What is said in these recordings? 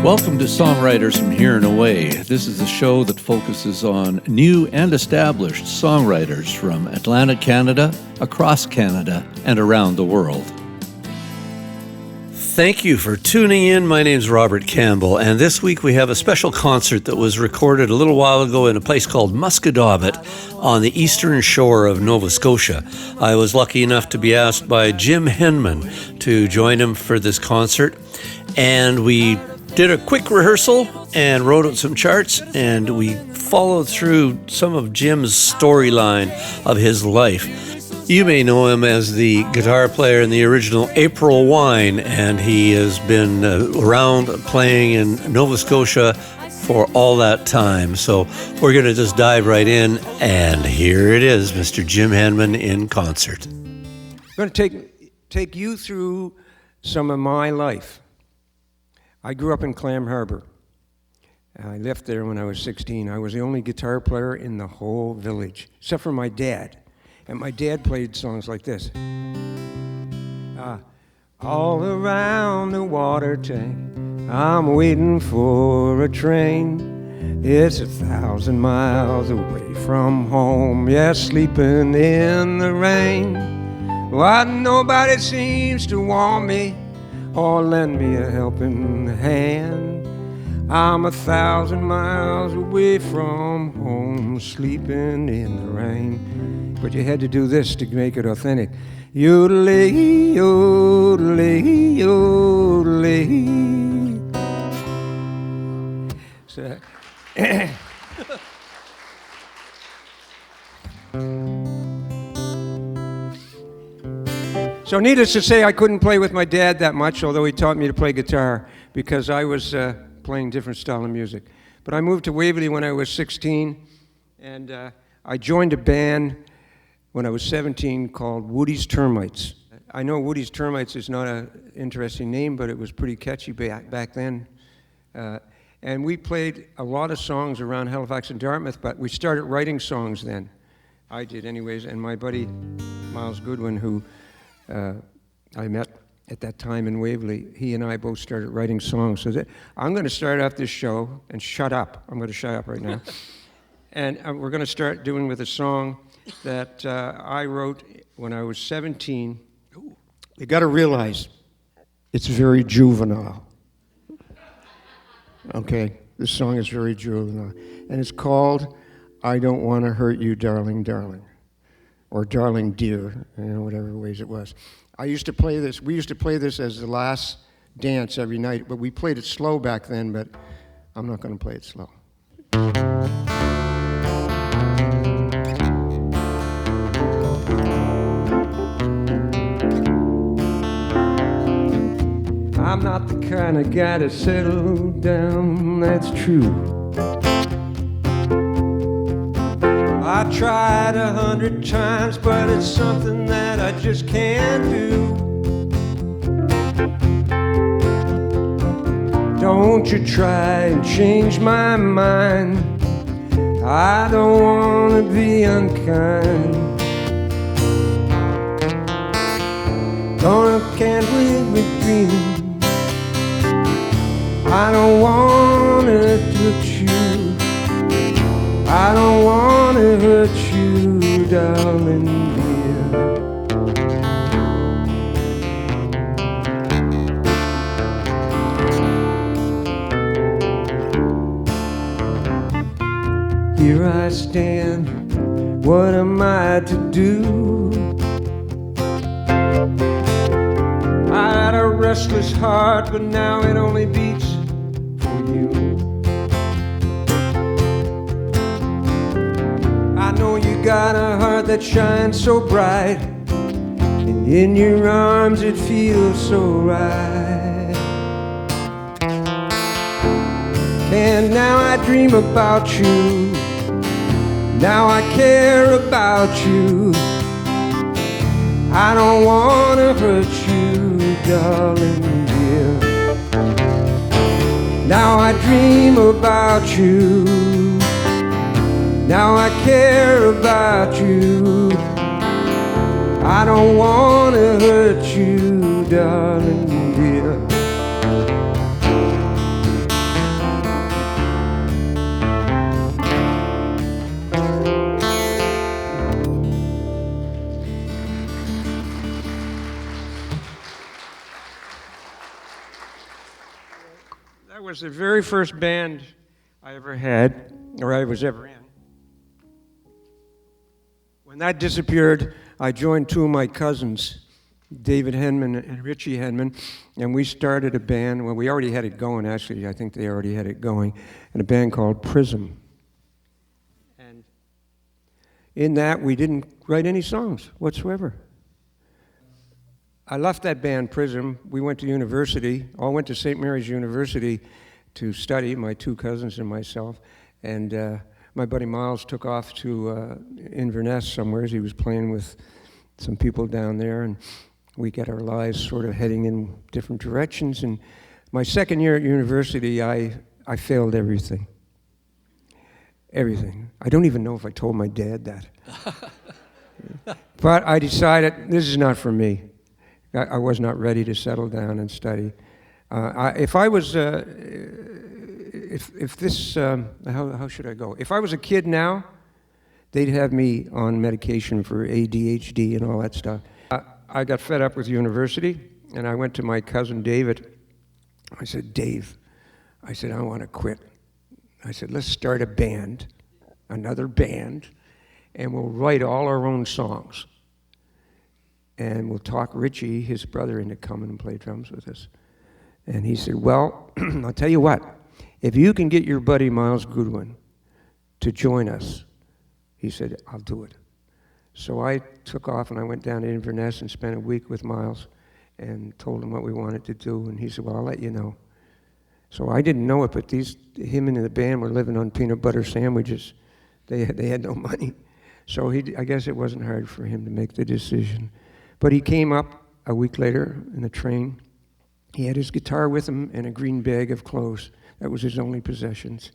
Welcome to Songwriters from Here and Away. This is a show that focuses on new and established songwriters from Atlantic Canada, across Canada, and around the world. Thank you for tuning in. My name's Robert Campbell, and this week we have a special concert that was recorded a little while ago in a place called Musquodoboit on the eastern shore of Nova Scotia. I was lucky enough to be asked by Jim Henman to join him for this concert, and we did a quick rehearsal and wrote out some charts, and we followed through some of Jim's storyline of his life. You may know him as the guitar player in the original April Wine, and he has been around playing in Nova Scotia for all that time. So we're going to just dive right in, and here it is, Mr. Jim Henman in concert. I'm going to take you through some of my life. I grew up in Clam Harbour. I left there when I was 16. I was the only guitar player in the whole village, except for my dad. And my dad played songs like this. All around the water tank, I'm waiting for a train. It's 1,000 miles away from home, yeah, sleeping in the rain. Why nobody seems to want me or lend me a helping hand. I'm 1,000 miles away from home, sleeping in the rain. But you had to do this to make it authentic. Yodelay, yodelay, yodelay. So, so needless to say, I couldn't play with my dad that much, although he taught me to play guitar, because I was playing different style of music. But I moved to Waverley when I was 16, and I joined a band when I was 17 called Woody's Termites. I know Woody's Termites is not an interesting name, but it was pretty catchy back then. And we played a lot of songs around Halifax and Dartmouth, but we started writing songs then. I did anyways, and my buddy Miles Goodwin, who I met at that time in Waverley, he and I both started writing songs. So I'm going to start off this show, and shut up. I'm going to shut up right now. And we're going to start doing with a song that I wrote when I was 17. You got to realize, it's very juvenile. Okay, this song is very juvenile. And it's called I Don't Want to Hurt You, Darling, Darling. Or Darling Dear, whatever ways it was. I used to play this, we used to play this as the last dance every night, but we played it slow back then, but I'm not going to play it slow. I'm not the kind of guy to settle down, that's true. I tried 100 times, but it's something that I just can't do. Don't you try and change my mind. I don't want to be unkind. Can't leave me dreaming. I don't want to touch you. I don't want to hurt you, darling dear. Here I stand, what am I to do? I had a restless heart, but now it only beats for you. I know you got a heart that shines so bright, and in your arms it feels so right. And now I dream about you, now I care about you. I don't want to hurt you, darling dear. Now I dream about you, now I care about you. I don't want to hurt you, darling dear. That was the very first band I ever had, or I was ever in. When that disappeared, I joined two of my cousins, David Henman and Richie Henman, and we started a band. Well, we already had it going, actually. I think they already had it going, in a band called Prism. And in that, we didn't write any songs whatsoever. I left that band, Prism. We went to university, all went to St. Mary's University to study, my two cousins and myself, and my buddy Miles took off to Inverness somewhere. He was playing with some people down there, and we got our lives sort of heading in different directions. And my second year at university, I failed everything. Everything. I don't even know if I told my dad that. But I decided, this is not for me. I was not ready to settle down and study. If I was, if this, how should I go? If I was a kid now, they'd have me on medication for ADHD and all that stuff. I got fed up with university, and I went to my cousin David. I said, Dave, I said, I want to quit. I said, let's start a band, another band, and we'll write all our own songs. And we'll talk Richie, his brother, into coming and play drums with us. And he said, well, I'll tell you what, if you can get your buddy Miles Goodwin to join us, he said, I'll do it. So I took off and I went down to Inverness and spent a week with Miles and told him what we wanted to do. And he said, well, I'll let you know. So I didn't know it, but him and the band were living on peanut butter sandwiches. They had no money. So I guess it wasn't hard for him to make the decision. But he came up a week later in the train. He had his guitar with him and a green bag of clothes. That was his only possessions.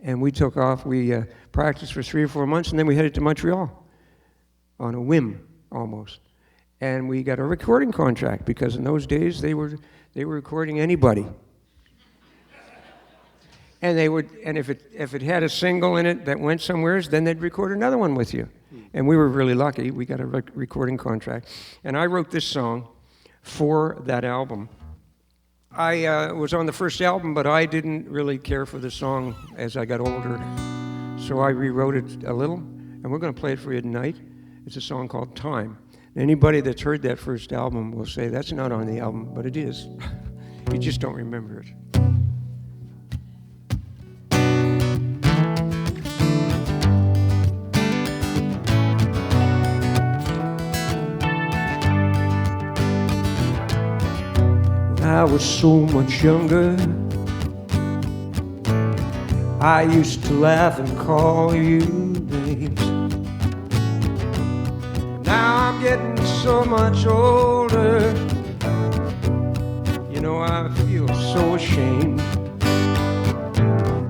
And we took off. We practiced for 3 or 4 months, and then we headed to Montreal on a whim, almost. And we got a recording contract, because in those days they were recording anybody. And if it had a single in it that went somewhere, then they'd record another one with you. And we were really lucky. We got a recording contract. And I wrote this song for that album. I was on the first album, but I didn't really care for the song as I got older. So I rewrote it a little, and we're going to play it for you tonight. It's a song called Time. Anybody that's heard that first album will say, that's not on the album, but it is. You just don't remember it. I was so much younger. I used to laugh and call you names. Now I'm getting so much older. You know, I feel so ashamed.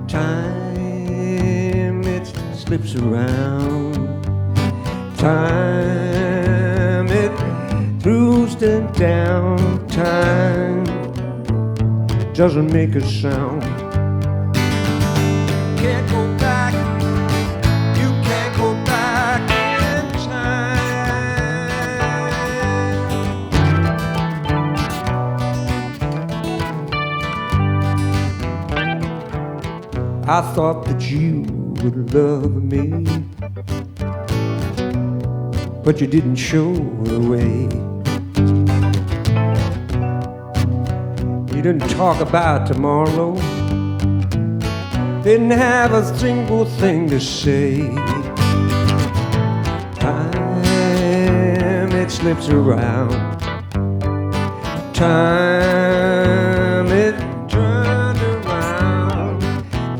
Time, it slips around. Time, it throws them down. Time doesn't make a sound. Can't go back. You can't go back in time. I thought that you would love me, but you didn't show the way. You didn't talk about tomorrow, didn't have a single thing to say. Time, it slips around. Time, it turned around.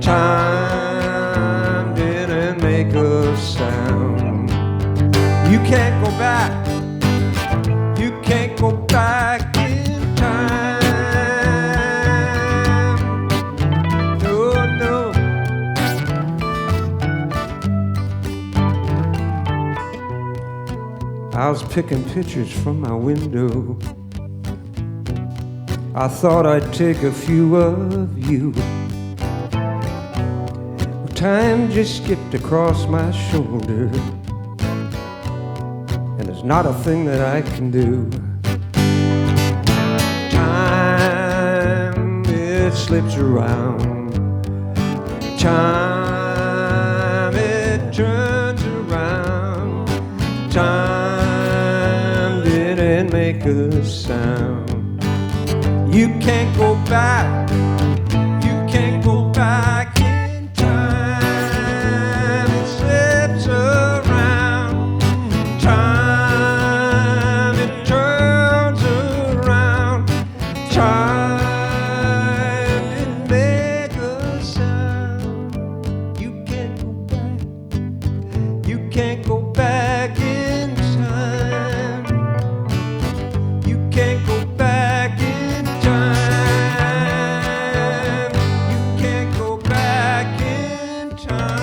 Time didn't make a sound. You can't go back. You can't go back in time. I was picking pictures from my window. I thought I'd take a few of you. Well, time just skipped across my shoulder, and there's not a thing that I can do. Time, it slips around. Time it turns around. Time didn't make a sound. You can't go back. You can't go back in time. It slips around. Time it turns around. Time didn't make a sound. You can't go back. You can't go back in time. You can't go back in time. You can't go back in time.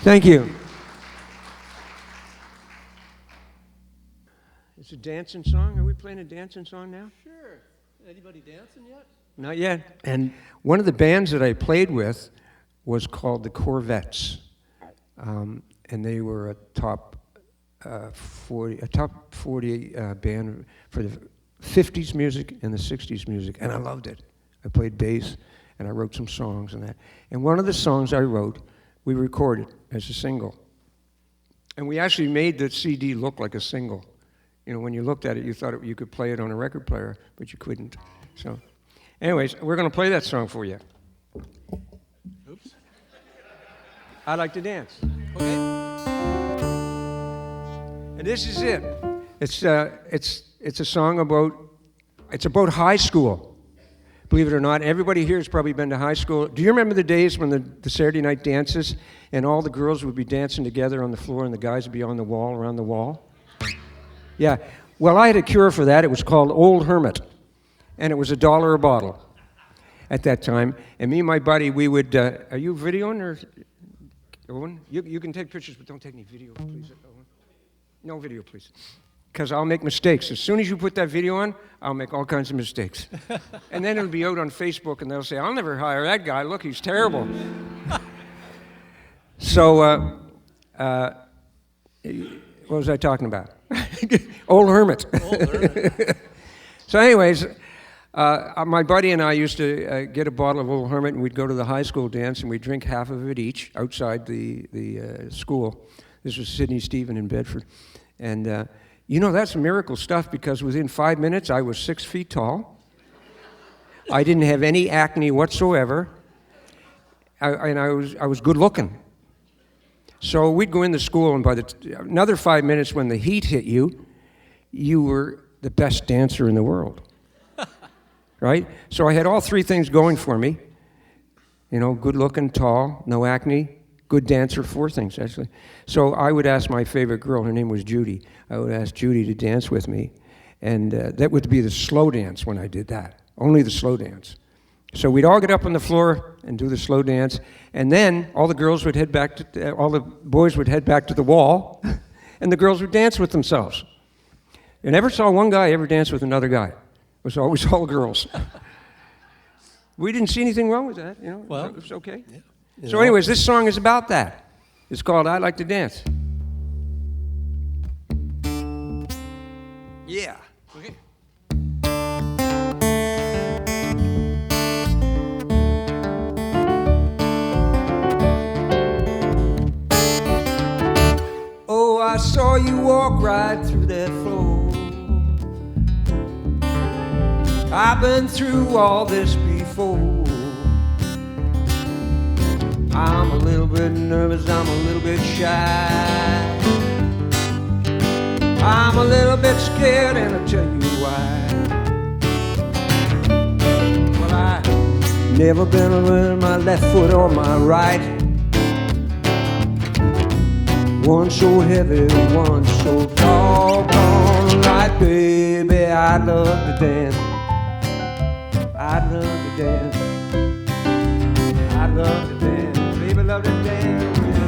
Thank you. It's a dancing song. Are we playing a dancing song now? Sure. Anybody dancing yet? Not yet. And one of the bands that I played with was called the Corvettes, and they were a top 40 band for the 50s music and the 60s music, and I loved it. I played bass, and I wrote some songs and that. And one of the songs I wrote, we recorded as a single, and we actually made the CD look like a single. You know, when you looked at it, you thought you could play it on a record player, but you couldn't. So, anyways, we're going to play that song for you. Oops. I Like to Dance. Okay. And this is it. It's a song about high school. Believe it or not, everybody here has probably been to high school. Do you remember the days when the Saturday night dances and all the girls would be dancing together on the floor and the guys would be on the wall, around the wall? Yeah. Well, I had a cure for that. It was called Old Hermit, and it was $1 a bottle at that time. And me and my buddy, we would. Are you videoing or Owen? You can take pictures, but don't take any video, please. Owen. No video, please, because I'll make mistakes. As soon as you put that video on, I'll make all kinds of mistakes, and then it'll be out on Facebook, and they'll say, "I'll never hire that guy. Look, he's terrible." So, what was I talking about? Old Hermit. Old Hermit. So anyways, my buddy and I used to get a bottle of Old Hermit, and we'd go to the high school dance, and we'd drink half of it each outside the school. This was Sidney Stephen in Bedford. And, you know, that's miracle stuff, because within 5 minutes, I was 6 feet tall. I didn't have any acne whatsoever. And I was good looking. So we'd go into school, and by another 5 minutes, when the heat hit you, you were the best dancer in the world, right? So I had all three things going for me. You know, good looking, tall, no acne, good dancer, 4 things, actually. So I would ask my favorite girl, her name was Judy. I would ask Judy to dance with me, and that would be the slow dance when I did that, only the slow dance. So we'd all get up on the floor and do the slow dance, and then all the girls would head back to, all the boys would head back to the wall, and the girls would dance with themselves. I never saw one guy ever dance with another guy. It was always all girls. We didn't see anything wrong with that, you know. Well, it was okay. Yeah. So anyways, this song is about that. It's called I Like to Dance. Yeah. Okay. Oh, I saw you walk right through that floor. I've been through all this before. I'm a little bit nervous, I'm a little bit shy. I'm a little bit scared, and I'll tell you why. Well, I've never been around my left foot or my right. One so heavy, one so doggone light, baby. I'd love to dance. I'd love to dance. I'd love to dance. Baby, love to dance with you.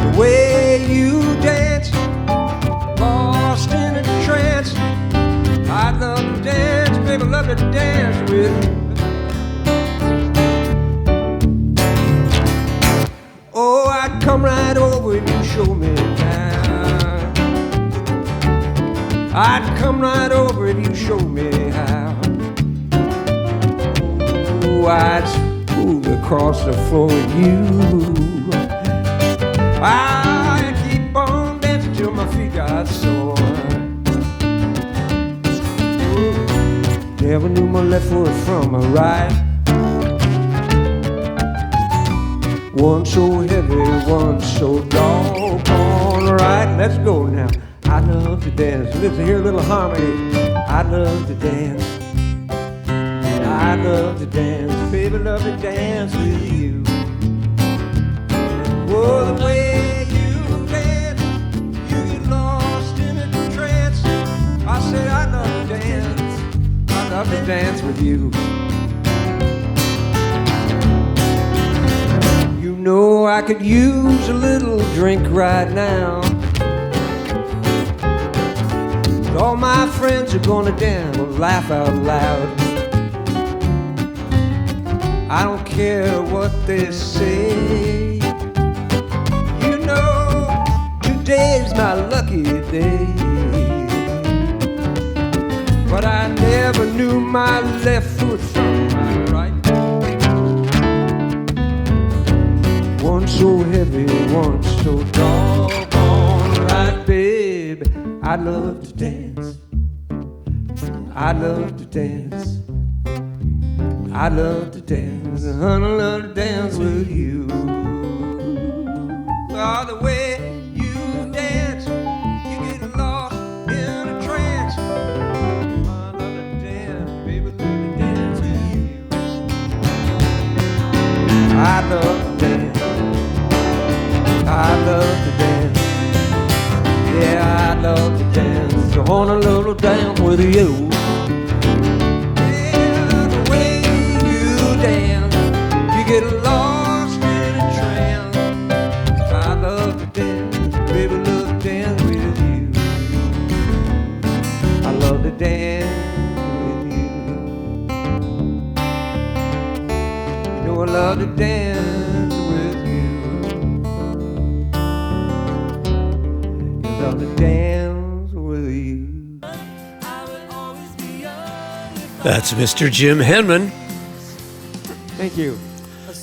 The way you dance, lost in a trance. I'd love to dance. Baby, love to dance with you. Oh, I'd come right over if you show me how. I'd come right over if you show me how. Oh, I'd smooth across the floor with you. I'd keep on dancing till my feet got sore. Never knew my left foot from my right. One so heavy, one so doggone right. Let's go now. I love to dance. Listen, hear a little harmony. I love to dance. I love to dance. Baby, love to dance with you. Oh, the way you dance, you get lost in a trance. I said I love to dance. I love to dance with you. You know I could use a little drink right now. All my friends are gonna dance and laugh out loud. I don't care what they say. You know, today's my lucky day. But I never knew my left foot from my right. One so heavy, one so doggone right, babe. I love to dance. I love to dance. I love to dance. Honey, I love to dance with you. Oh, the way you dance, you get lost in a trance. I love to dance, baby, love to dance with you. I love to dance. I love to dance. Yeah, I love to dance. So on a little dance with you. Yeah, the way you dance, you get lost in a trance. I love to dance, baby, love to dance with you. I love to dance with you. You know I love to dance with you. Love to dance with you. That's Mr. Jim Henman. Thank you.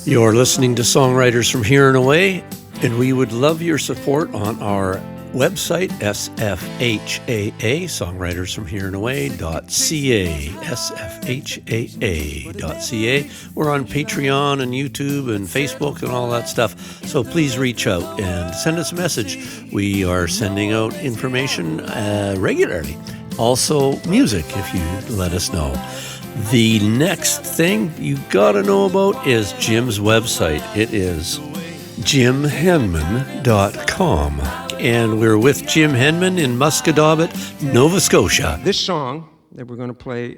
You're listening to Songwriters from Here and Away, and we would love your support on our website, SFHAA, songwritersfromhereandaway.ca, SFHAA.ca. We're on Patreon and YouTube and Facebook and all that stuff, so please reach out and send us a message. We are sending out information regularly. Also, music, if you let us know. The next thing you gotta know about is Jim's website. It is jimhenman.com. And we're with Jim Henman in Musquodoboit, Nova Scotia. This song that we're going to play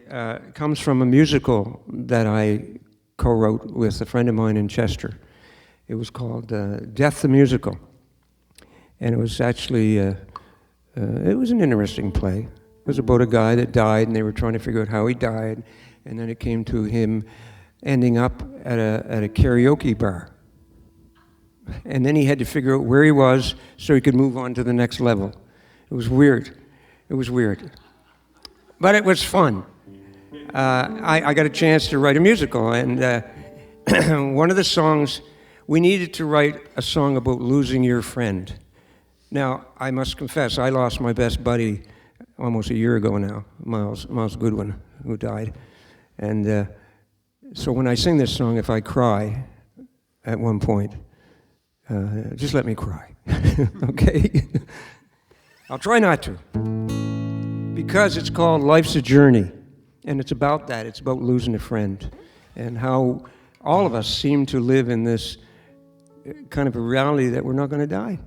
comes from a musical that I co-wrote with a friend of mine in Chester. It was called Death the Musical. And it was actually, it was an interesting play. It was about a guy that died, and they were trying to figure out how he died. And then it came to him ending up at a karaoke bar. And then he had to figure out where he was so he could move on to the next level. It was weird. It was weird. But it was fun. I got a chance to write a musical, and one of the songs, we needed to write a song about losing your friend. Now, I must confess, I lost my best buddy almost a year ago now, Miles Goodwin, who died. And so when I sing this song, if I cry at one point, just let me cry, okay? I'll try not to, because it's called Life's a Journey, and it's about that. It's about losing a friend, and how all of us seem to live in this kind of a reality that we're not going to die.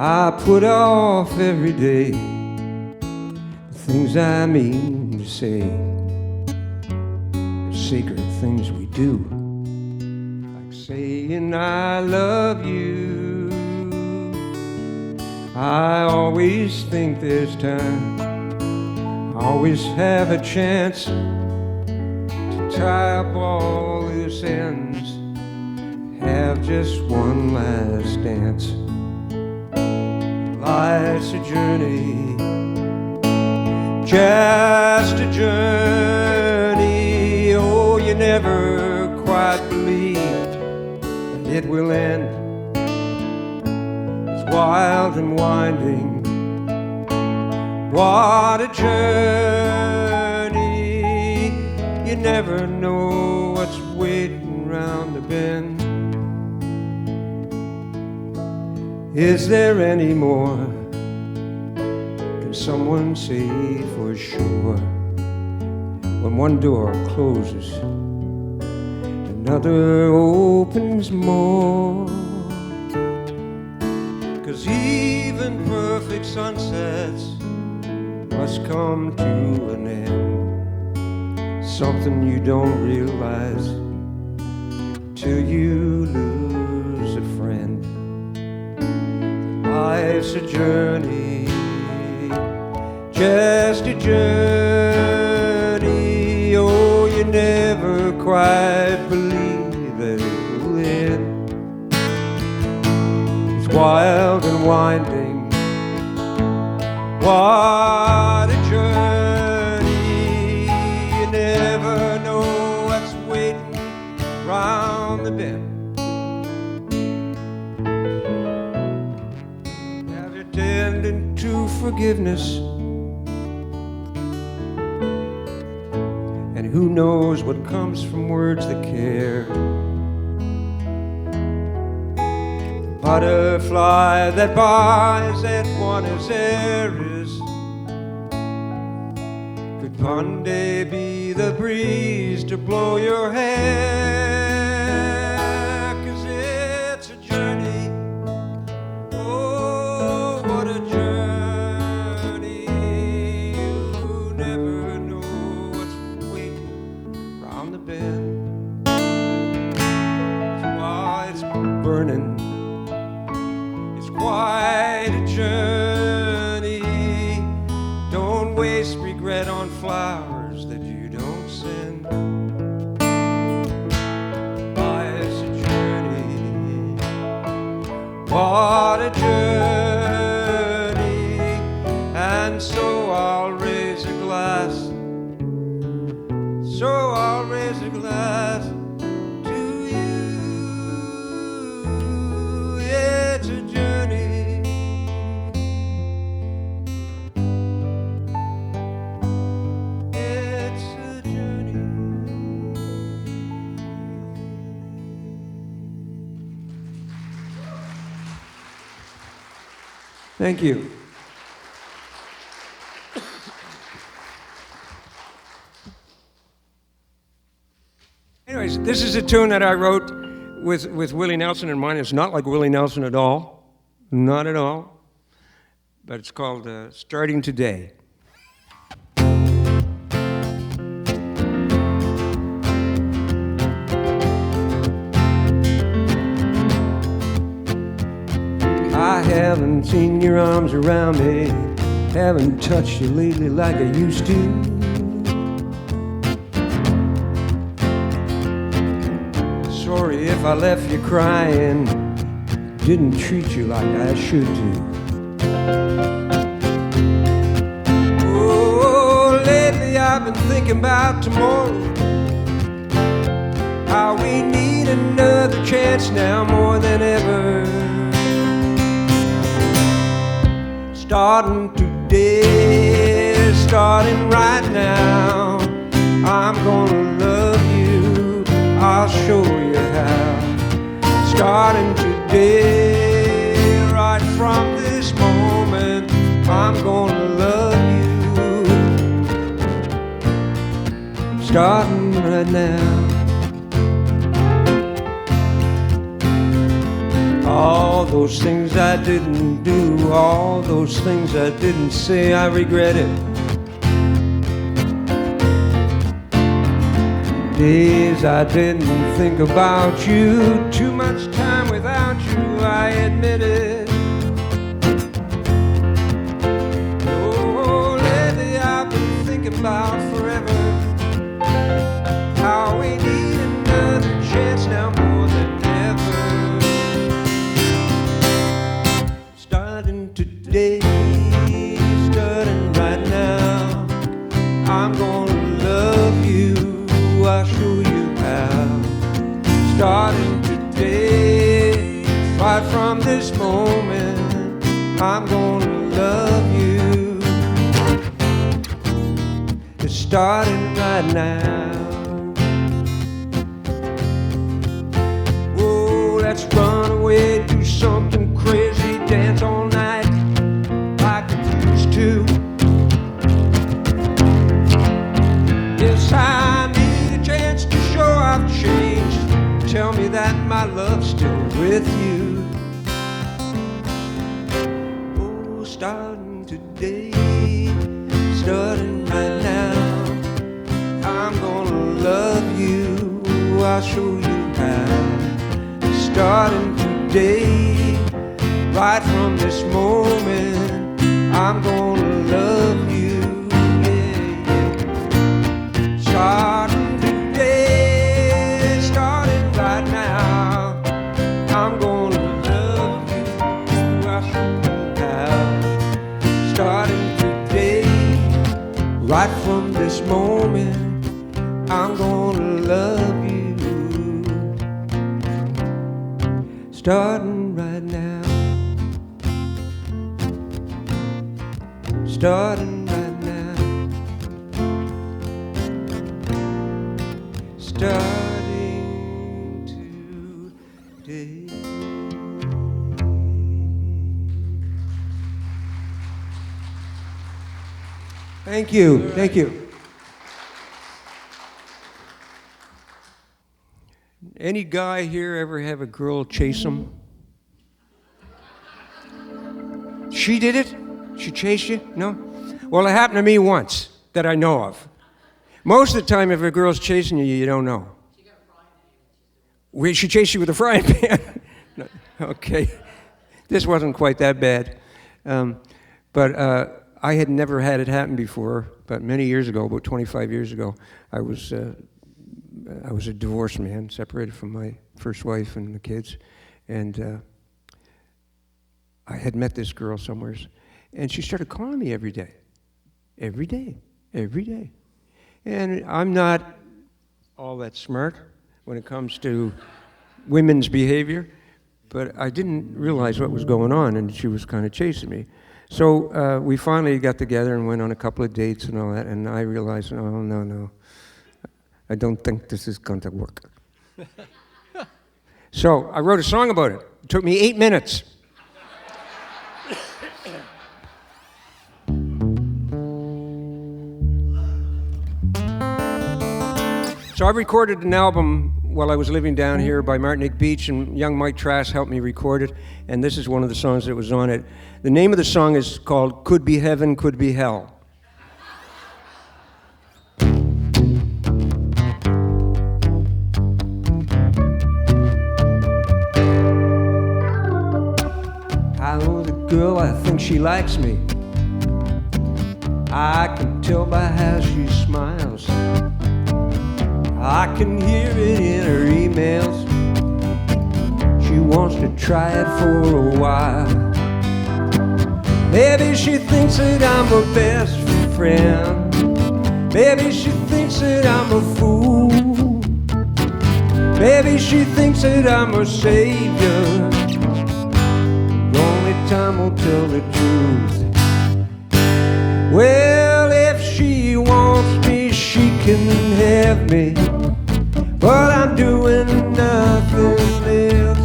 I put off every day the things I mean to say, the sacred things we do, like saying I love you. I always think there's time, I always have a chance, tie up all loose ends, have just one last dance. Life's a journey, just a journey. Oh, you never quite believe that it will end. It's wild and winding. What a journey. You never know what's waiting round the bend. Is there any more? Can someone say for sure? When one door closes, another opens more. 'Cause even perfect sunsets must come to an end. Something you don't realize till you lose a friend. Life's a journey, just a journey. Oh, you never quite believe that it will end. It's wild and winding. What a journey. You never know what's waiting round the bend. Have you tended to forgiveness? And who knows what comes from words that care? The butterfly that buys at Buenos Aires could one day be the breeze to blow your hair. 'Cause it's a journey. Oh, what a journey. You never know what's waiting round the bend. It's why it's burning. It's quite a journey. Don't waste regret on flowers that you don't send. Life's a journey. What a journey. And so I'll raise a glass. So I'll raise a glass to you. It's a journey. It's a journey. Thank you. Anyways, this is a tune that I wrote with Willie Nelson in mind. It's not like Willie Nelson at all. Not at all. But it's called Starting Today. I haven't seen your arms around me, haven't touched you lately like I used to. Sorry if I left you crying, didn't treat you like I should do. Oh, lately I've been thinking about tomorrow, how we need another chance now more than ever. Starting today, starting right now, I'm gonna love you, I'll show you how. Starting today, right from this moment, I'm gonna love you. Starting right now. All those things I didn't do, all those things I didn't say, I regret it. Days I didn't think about you, too much time without you, I admit it. Oh, lately I've been thinking about forever, how you, I'll show you how. Starting today, right from this moment, I'm gonna love you. It's starting right now. Oh, let's run away, do something crazy, dance all night like we used to. Yes, I need a chance to show I've changed. Tell me that my love's still with you. Oh, starting today, starting right now, I'm gonna love you, I'll show you how. Starting today, right from this moment, I'm gonna love you, yeah, yeah. Starting today, starting right now, I'm gonna love you, I'll show you how. Starting today, right from this moment, I'm gonna love you. Starting right now. Starting right now. Starting today. Thank you. Thank you. Any guy here ever have a girl chase him? She did it? She chased you? No? Well, it happened to me once that I know of. Most of the time, if a girl's chasing you, you don't know. She got a frying pan. She chased you with a frying pan? No. Okay. This wasn't quite that bad. But I had never had it happen before, but many years ago, about 25 years ago, I was a divorced man, separated from my first wife and the kids, and I had met this girl somewhere, and she started calling me every day. And I'm not all that smart when it comes to women's behavior, but I didn't realize what was going on, and she was kind of chasing me. So we finally got together and went on a couple of dates and all that, and I realized, oh, no. I don't think this is going to work. So I wrote a song about it. It took me 8 minutes. So I recorded an album while I was living down here by Martinique Beach, and young Mike Trask helped me record it, and this is one of the songs that was on it. The name of the song is called Could Be Heaven, Could Be Hell. I know the girl, I think she likes me. I can tell by how she smiles. I can hear it in her emails. She wants to try it for a while. Maybe she thinks that I'm her best friend. Maybe she thinks that I'm a fool. Maybe she thinks that I'm her savior. Only time will tell the truth. Well, if she wants me, she can have me. But I'm doing nothing else.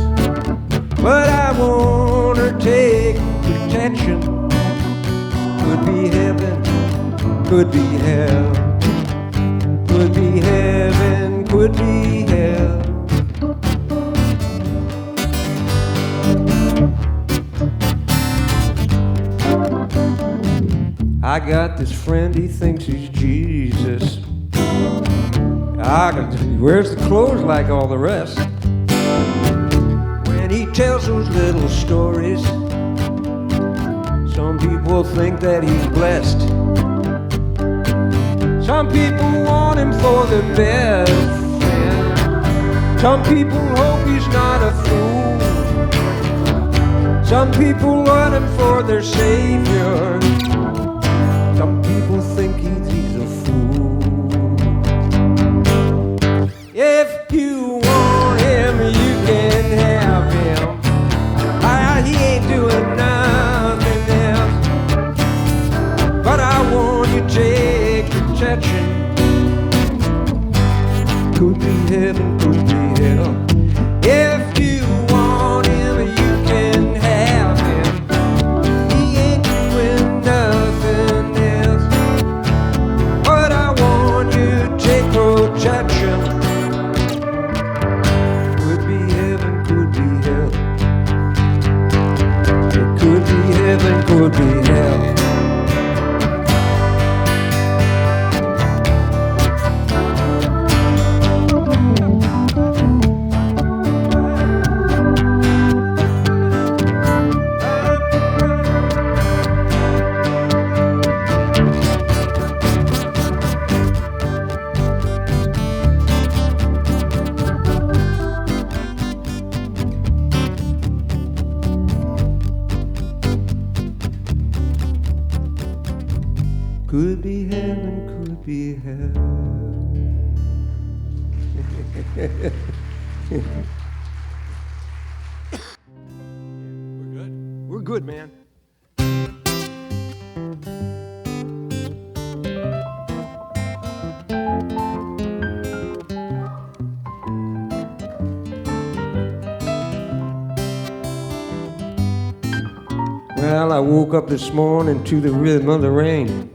But I want her take protection. Could be heaven, could be hell. Could be heaven, could be hell. I got this friend, he thinks he's Jesus. He wears the clothes like all the rest. When he tells those little stories, some people think that he's blessed. Some people want him for their best friend. Some people hope he's not a fool. Some people want him for their savior. Some people think he's a fool. could be heaven, could be hell. If you want him, you can have him. He ain't doing nothing else. But I want you to take protection. Could be heaven, could be hell. It could be heaven, could be hell. Could be heaven, could be hell. We're good. We're good, man. Well, I woke up this morning to the rhythm of the rain.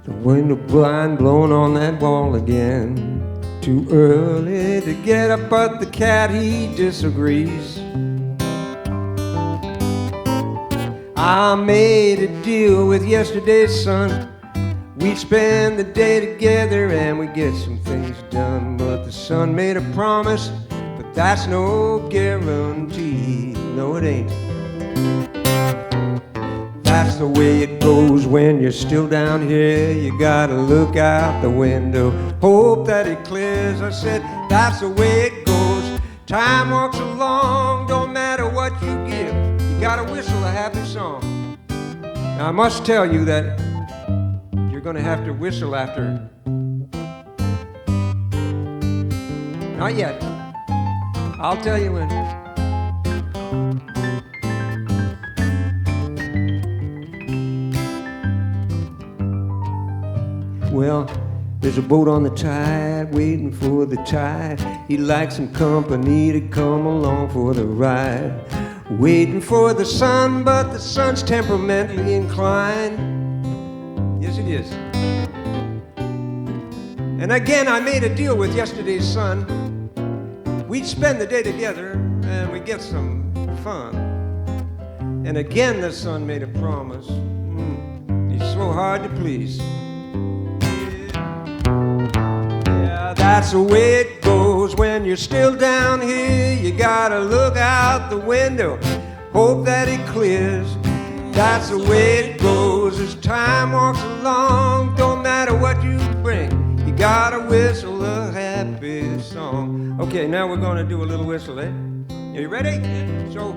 The window blind blowing on that wall again. Too early to get up, but the cat, he disagrees. I made a deal with yesterday's sun. We'd spend the day together and we'd get some things done. But the sun made a promise, but that's no guarantee. No, it ain't. That's the way it goes when you're still down here. You gotta look out the window, hope that it clears. I said, that's the way it goes. Time walks along, don't matter what you give. You gotta whistle a happy song. Now I must tell you that you're gonna have to whistle after. Not yet. I'll tell you when. Well, there's a boat on the tide, waiting for the tide. He'd like some company to come along for the ride. Waiting for the sun, but the sun's temperamentally inclined. Yes, it is. And again, I made a deal with yesterday's sun. We'd spend the day together and we'd get some fun. And again, the sun made a promise. He's so hard to please. That's the way it goes when you're still down here. You gotta look out the window, hope that it clears. That's the way it goes as time walks along. Don't matter what you bring, you gotta whistle a happy song. Okay, now we're gonna do a little whistle, eh? Are you ready? So.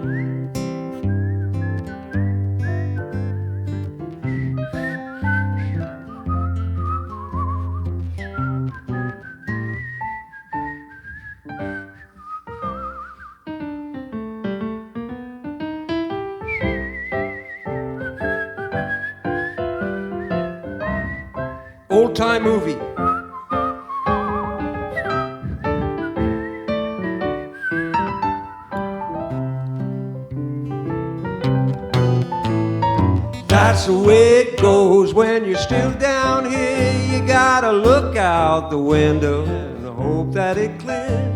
Old-time movie. That's the way it goes when you're still down here. You gotta look out the window and hope that it clears.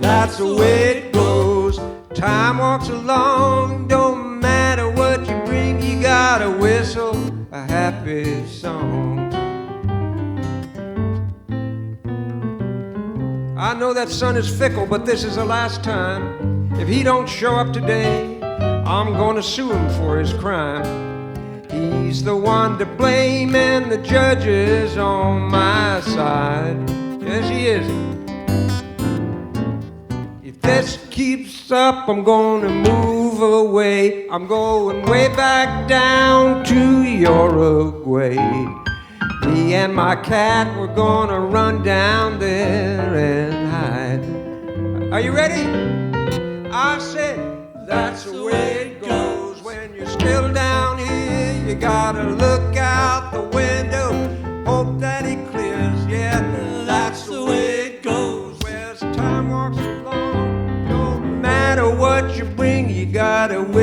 That's the way it goes. Time walks along, don't matter what you bring. You gotta whistle a happy song. I know that sun is fickle, but this is the last time. If he don't show up today, I'm gonna sue him for his crime. He's the one to blame and the judge is on my side. Yes, he is. If this keeps up, I'm gonna move away. I'm going way back down to Uruguay. Me and my cat, we're gonna run down there and hide. Are you ready? I said, that's the way it goes when you're still down here. You gotta look out the window, hope that it clears. Yeah, that's the way it goes.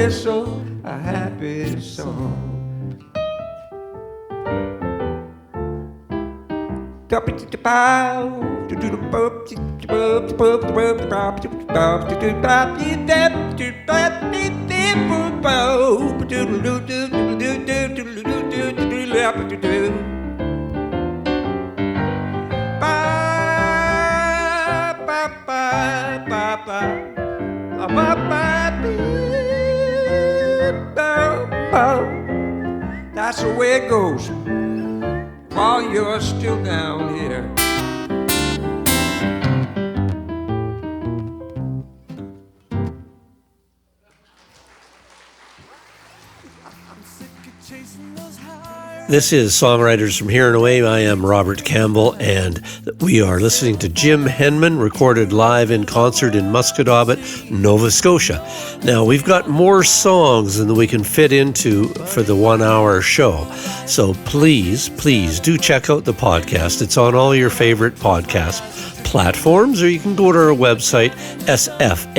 whistle a happy song. That's the way it goes while you're still down here. This is Songwriters from Here and Away. I am Robert Campbell, and we are listening to Jim Henman, recorded live in concert in Musquodoboit, Nova Scotia. Now, we've got more songs than we can fit into for the 1 hour show. So please do check out the podcast. It's on all your favorite podcast platforms, or you can go to our website, sfhaa.ca,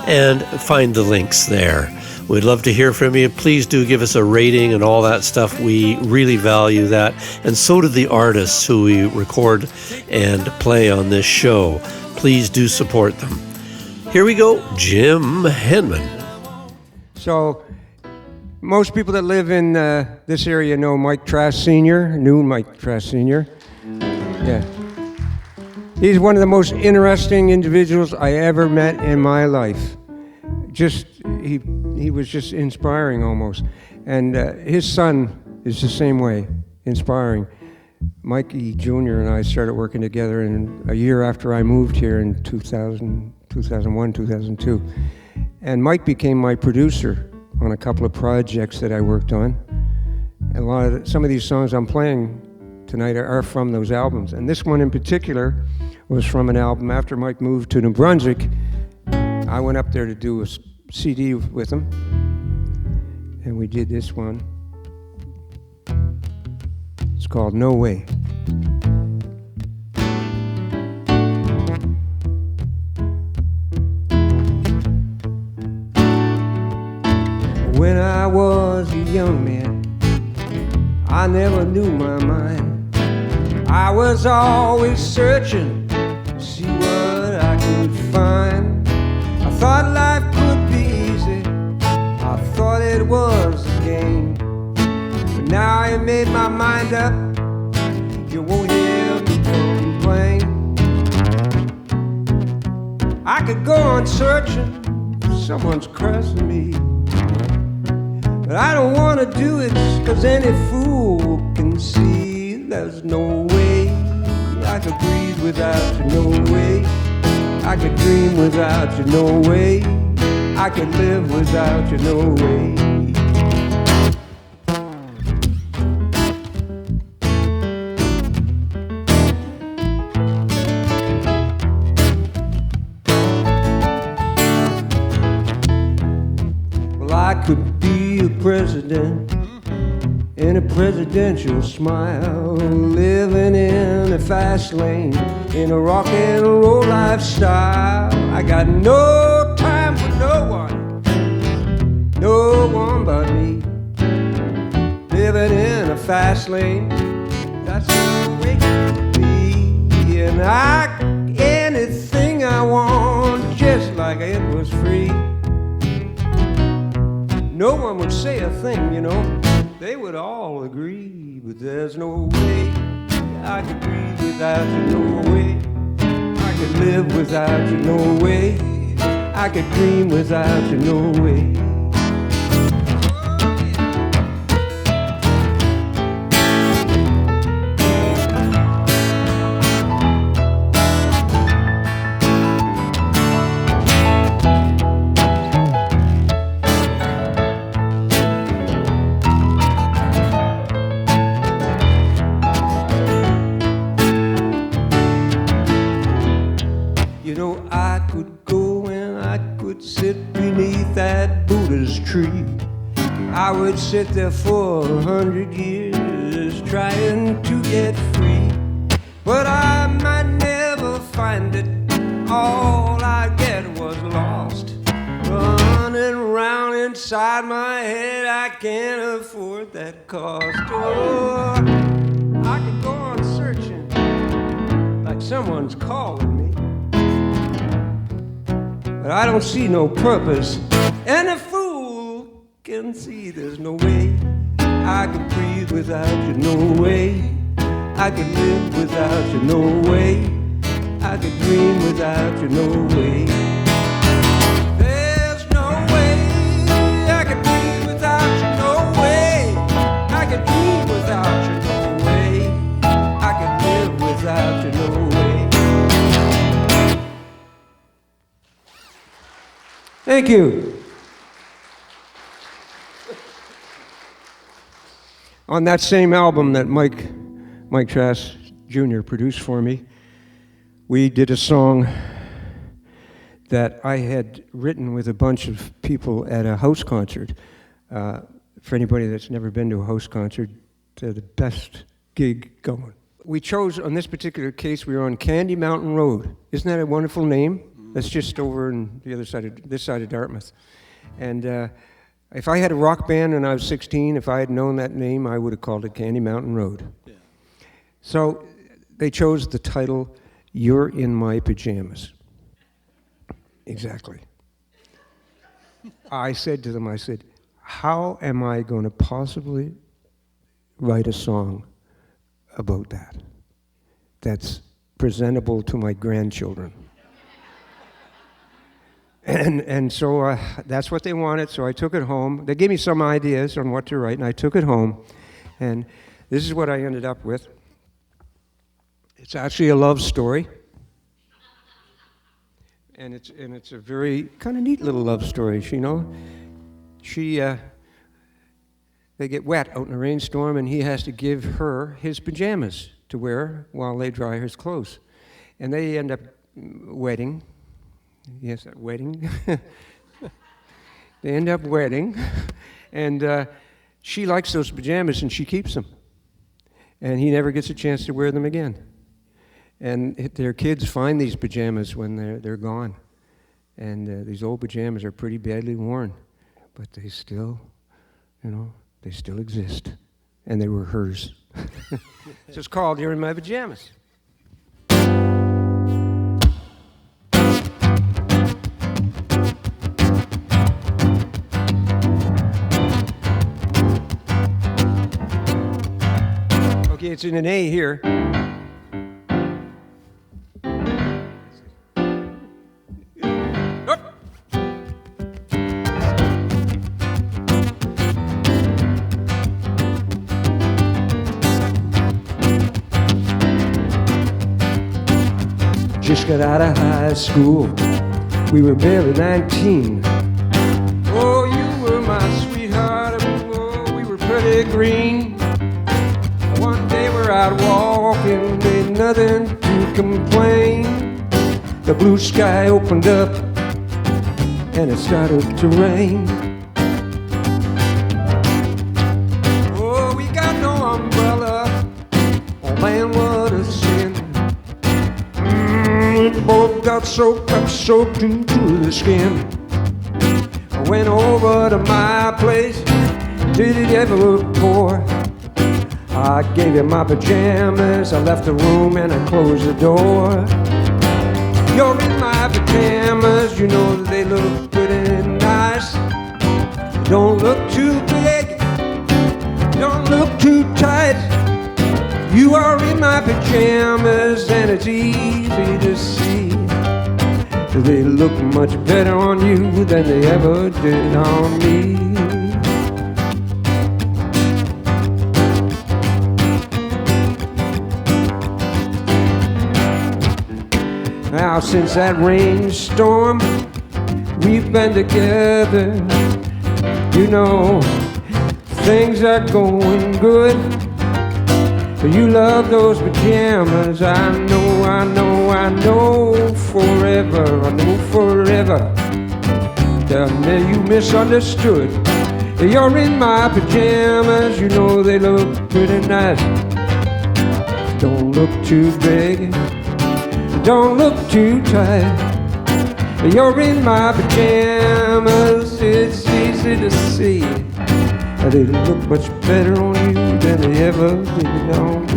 and find the links there. We'd love to hear from you. Please do give us a rating and all that stuff. We really value that. And so do the artists who we record and play on this show. Please do support them. Here we go, Jim Henman. So, most people that live in this area know Mike Trask Sr., knew Mike Trask Sr. Yeah. He's one of the most interesting individuals I ever met in my life. He was just inspiring almost. And his son is the same way, inspiring. Mikey Jr. and I started working together a year after I moved here in 2001, 2002. And Mike became my producer on a couple of projects that I worked on. And some of these songs I'm playing tonight are from those albums. And this one in particular was from an album after Mike moved to New Brunswick. I went up there to do a CD with him, and we did this one. It's called No Way. When I was a young man, I never knew my mind. I was always searching to see what I could find. I thought life could be easy, I thought it was a game. But now I made my mind up, you won't hear me complain. I could go on searching, someone's crossing me. But I don't want to do it, cause any fool can see there's no way I could breathe without you, no way I could dream without you, no way I could live without you, no way. Well, I could be a president in a presidential smile, living in a fast lane, in a rock and roll lifestyle. I got no time for no one but me. Living in a fast lane, that's the way to be. And anything I want, just like it was free. No one would say a thing, you know. They would all agree, but there's no way I could breathe without you, no way I could live without you, no way I could dream without you, no way. I would sit there for 100 years trying to get free, but I might never find it. All I get was lost inside my head, I can't afford that cost. Oh, I could go on searching like someone's calling me, but I don't see no purpose, and a fool can see there's no way I could breathe without you, no way I could live without you, no way I could dream without you, no way. There's no way I could breathe without you, no way I could dream without you, no way I could live without you, no way. Thank you. On that same album that Mike Trask Jr. produced for me, we did a song that I had written with a bunch of people at a house concert. For anybody that's never been to a house concert, they're the best gig going. We chose, on this particular case, we were on Candy Mountain Road. Isn't that a wonderful name? That's just over on the other side of, this side of Dartmouth. And if I had a rock band when I was 16, if I had known that name, I would have called it Candy Mountain Road. Yeah. So they chose the title, You're in My Pajamas. Exactly. I said to them, I said, how am I going to possibly write a song about that that's presentable to my grandchildren? And so that's what they wanted, so I took it home. They gave me some ideas on what to write, and I took it home. And this is what I ended up with. It's actually a love story. And it's a very kind of neat little love story, you know. They get wet out in a rainstorm, and he has to give her his pajamas to wear while they dry his clothes. And they end up wedding. Yes, wedding. They end up wedding, and she likes those pajamas, and she keeps them. And he never gets a chance to wear them again. And their kids find these pajamas when they're gone. And these old pajamas are pretty badly worn, but they still, you know, they still exist. And they were hers. So it's called You're in My Pajamas. Okay, it's in an A here. Just got out of high school, we were barely 19. Oh, you were my sweetheart, oh, we were pretty green. One day we're out walking, ain't nothing to complain. The blue sky opened up, and it started to rain. Oh, we got no umbrella, oh man, what a sin. We both got soaked up, soaked into the skin. I went over to my place, did it ever pour? I gave you my pajamas, I left the room and I closed the door. You're in my pajamas, you know that they look pretty nice. Don't look too big, don't look too tight. You are in my pajamas and it's easy to see. They look much better on you than they ever did on me. Now since that rainstorm, we've been together. You know, things are going good. You love those pajamas, I know, I know, I know forever, I know forever. Tell me you misunderstood. You're in my pajamas, you know they look pretty nice. Don't look too big, don't look too tight. You're in my pajamas, it's easy easy to see. They look much better on you than they ever did on me.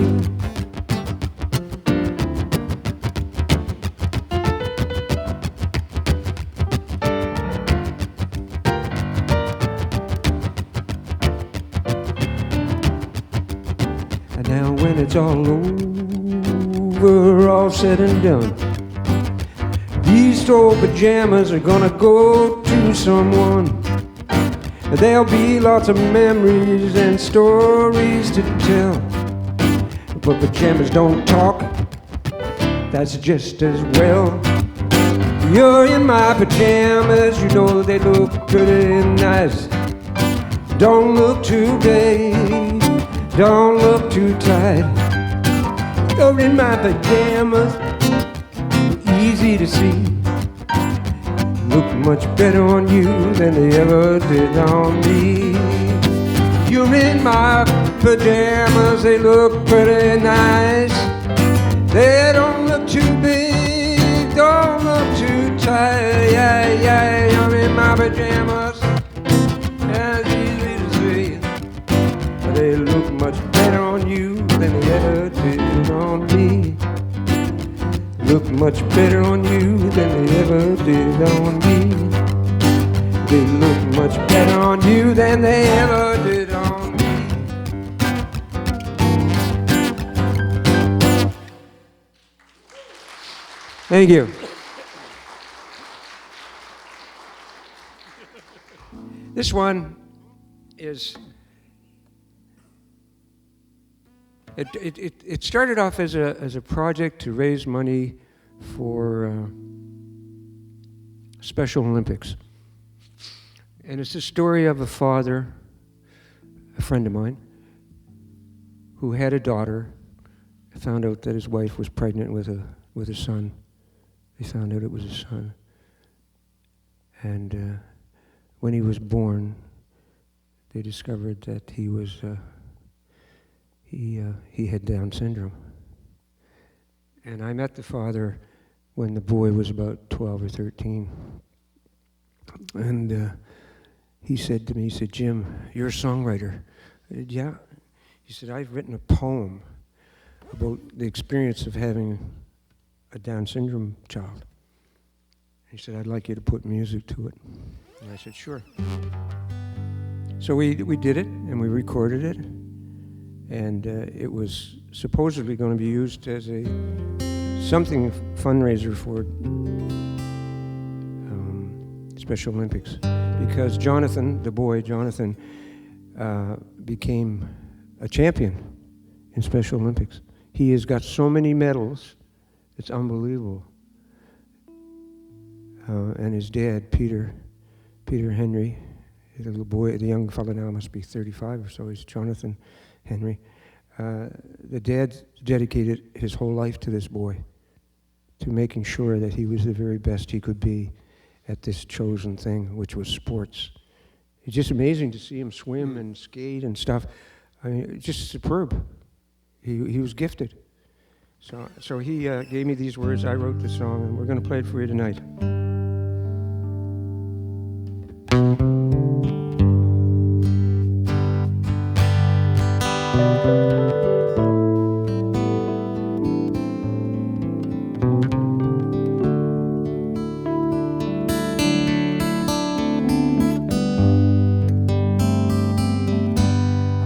And now when it's all over, all said and done, these old pajamas are gonna go to someone. There'll be lots of memories and stories to tell. But pajamas don't talk, that's just as well. You're in my pajamas, you know they look pretty nice. Don't look too big, don't look too tight. You're in my pajamas, easy to see. Look much better on you than they ever did on me. You're in my pajamas, they look pretty nice. They don't look too big, don't look too tight. Yeah, yeah, you're in my pajamas, yeah, it's easy to see. But they look much better on you than they ever did on me. Look much better on you than they ever did on me. They look much better on you than they ever did on me. Thank you. This one is, it started off as a project to raise money for Special Olympics. And it's the story of a father, a friend of mine, who had a daughter, found out that his wife was pregnant with a son. They found out it was a son. And when he was born, they discovered that he had Down syndrome. And I met the father when the boy was about 12 or 13. And he said to me, he said, "Jim, you're a songwriter." I said, "Yeah." He said, "I've written a poem about the experience of having a Down syndrome child." He said, "I'd like you to put music to it." And I said, "Sure." So we did it, and we recorded it. And it was supposedly going to be used as a something fundraiser for Special Olympics, because Jonathan, the boy Jonathan, became a champion in Special Olympics. He has got so many medals, it's unbelievable. And his dad, Peter Henry, the little boy, the young fellow now must be 35 or so. He's Jonathan Henry. The dad dedicated his whole life to this boy, to making sure that he was the very best he could be at this chosen thing, which was sports. It's just amazing to see him swim and skate and stuff. I mean, just superb. He was gifted. So he gave me these words. I wrote the song, and we're going to play it for you tonight.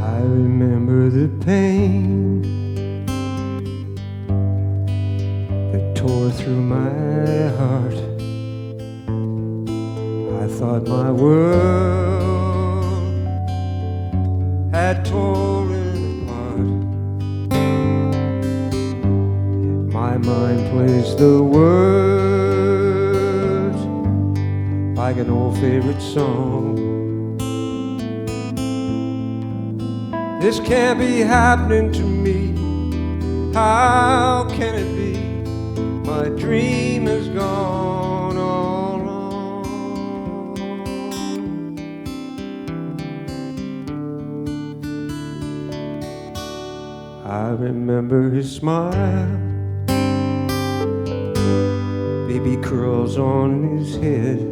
I remember the pain that tore through my heart. I thought my world had torn apart. My mind plays the words like an old favorite song. This can't be happening to me. How can it be? My dream is gone all along. I remember his smile, baby curls on his head.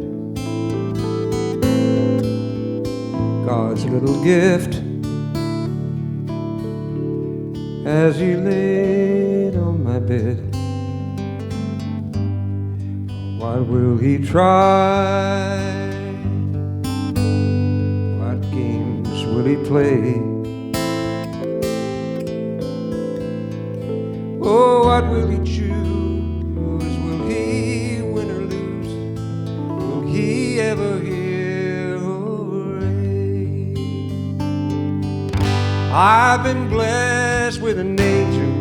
God's little gift as He laid on my bed. What will He try? What games will He play? Oh, what will He choose? Will He win or lose? Will He ever hear hooray? I've been blessed with an angel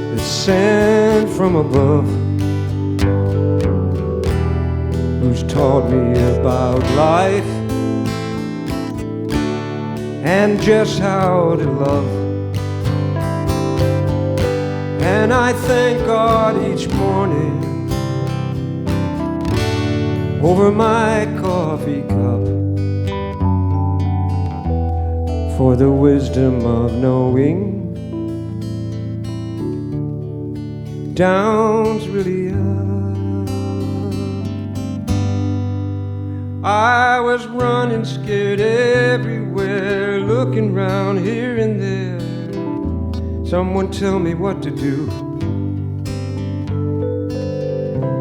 that's sent from above, who's taught me about life and just how to love. And I thank God each morning over my coffee cup for the wisdom of knowing down's really up. I was running scared everywhere, looking round here and there. Someone tell me what to do.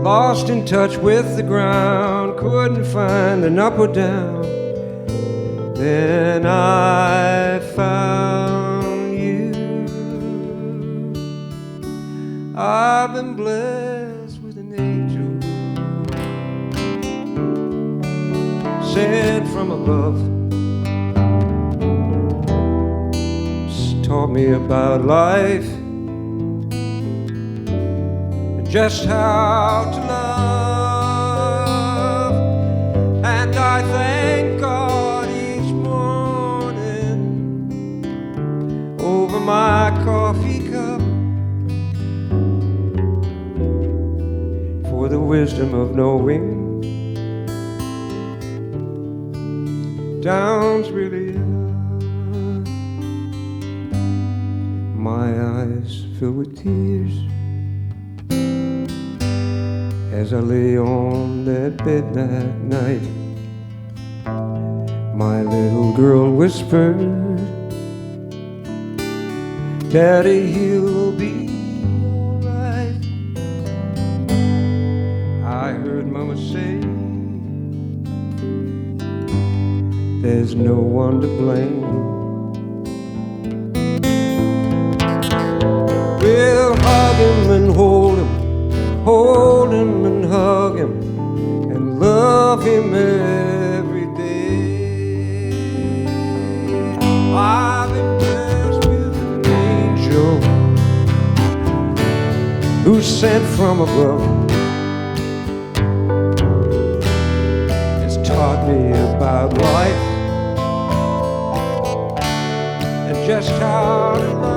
Lost in touch with the ground, couldn't find an up or down. Then I found you. I've been blessed with an angel sent from above. Taught me about life and just how to love. And I thank God each morning over my coffee cup for the wisdom of knowing down's really up. My eyes filled with tears as I lay on that bed that night. My little girl whispered, Daddy, he'll be alright. I heard Mama say, there's no one to blame. We'll hug him and hold him and hug him and love him every day. I've been blessed with an angel who's sent from above. It's taught me about life and just how to love.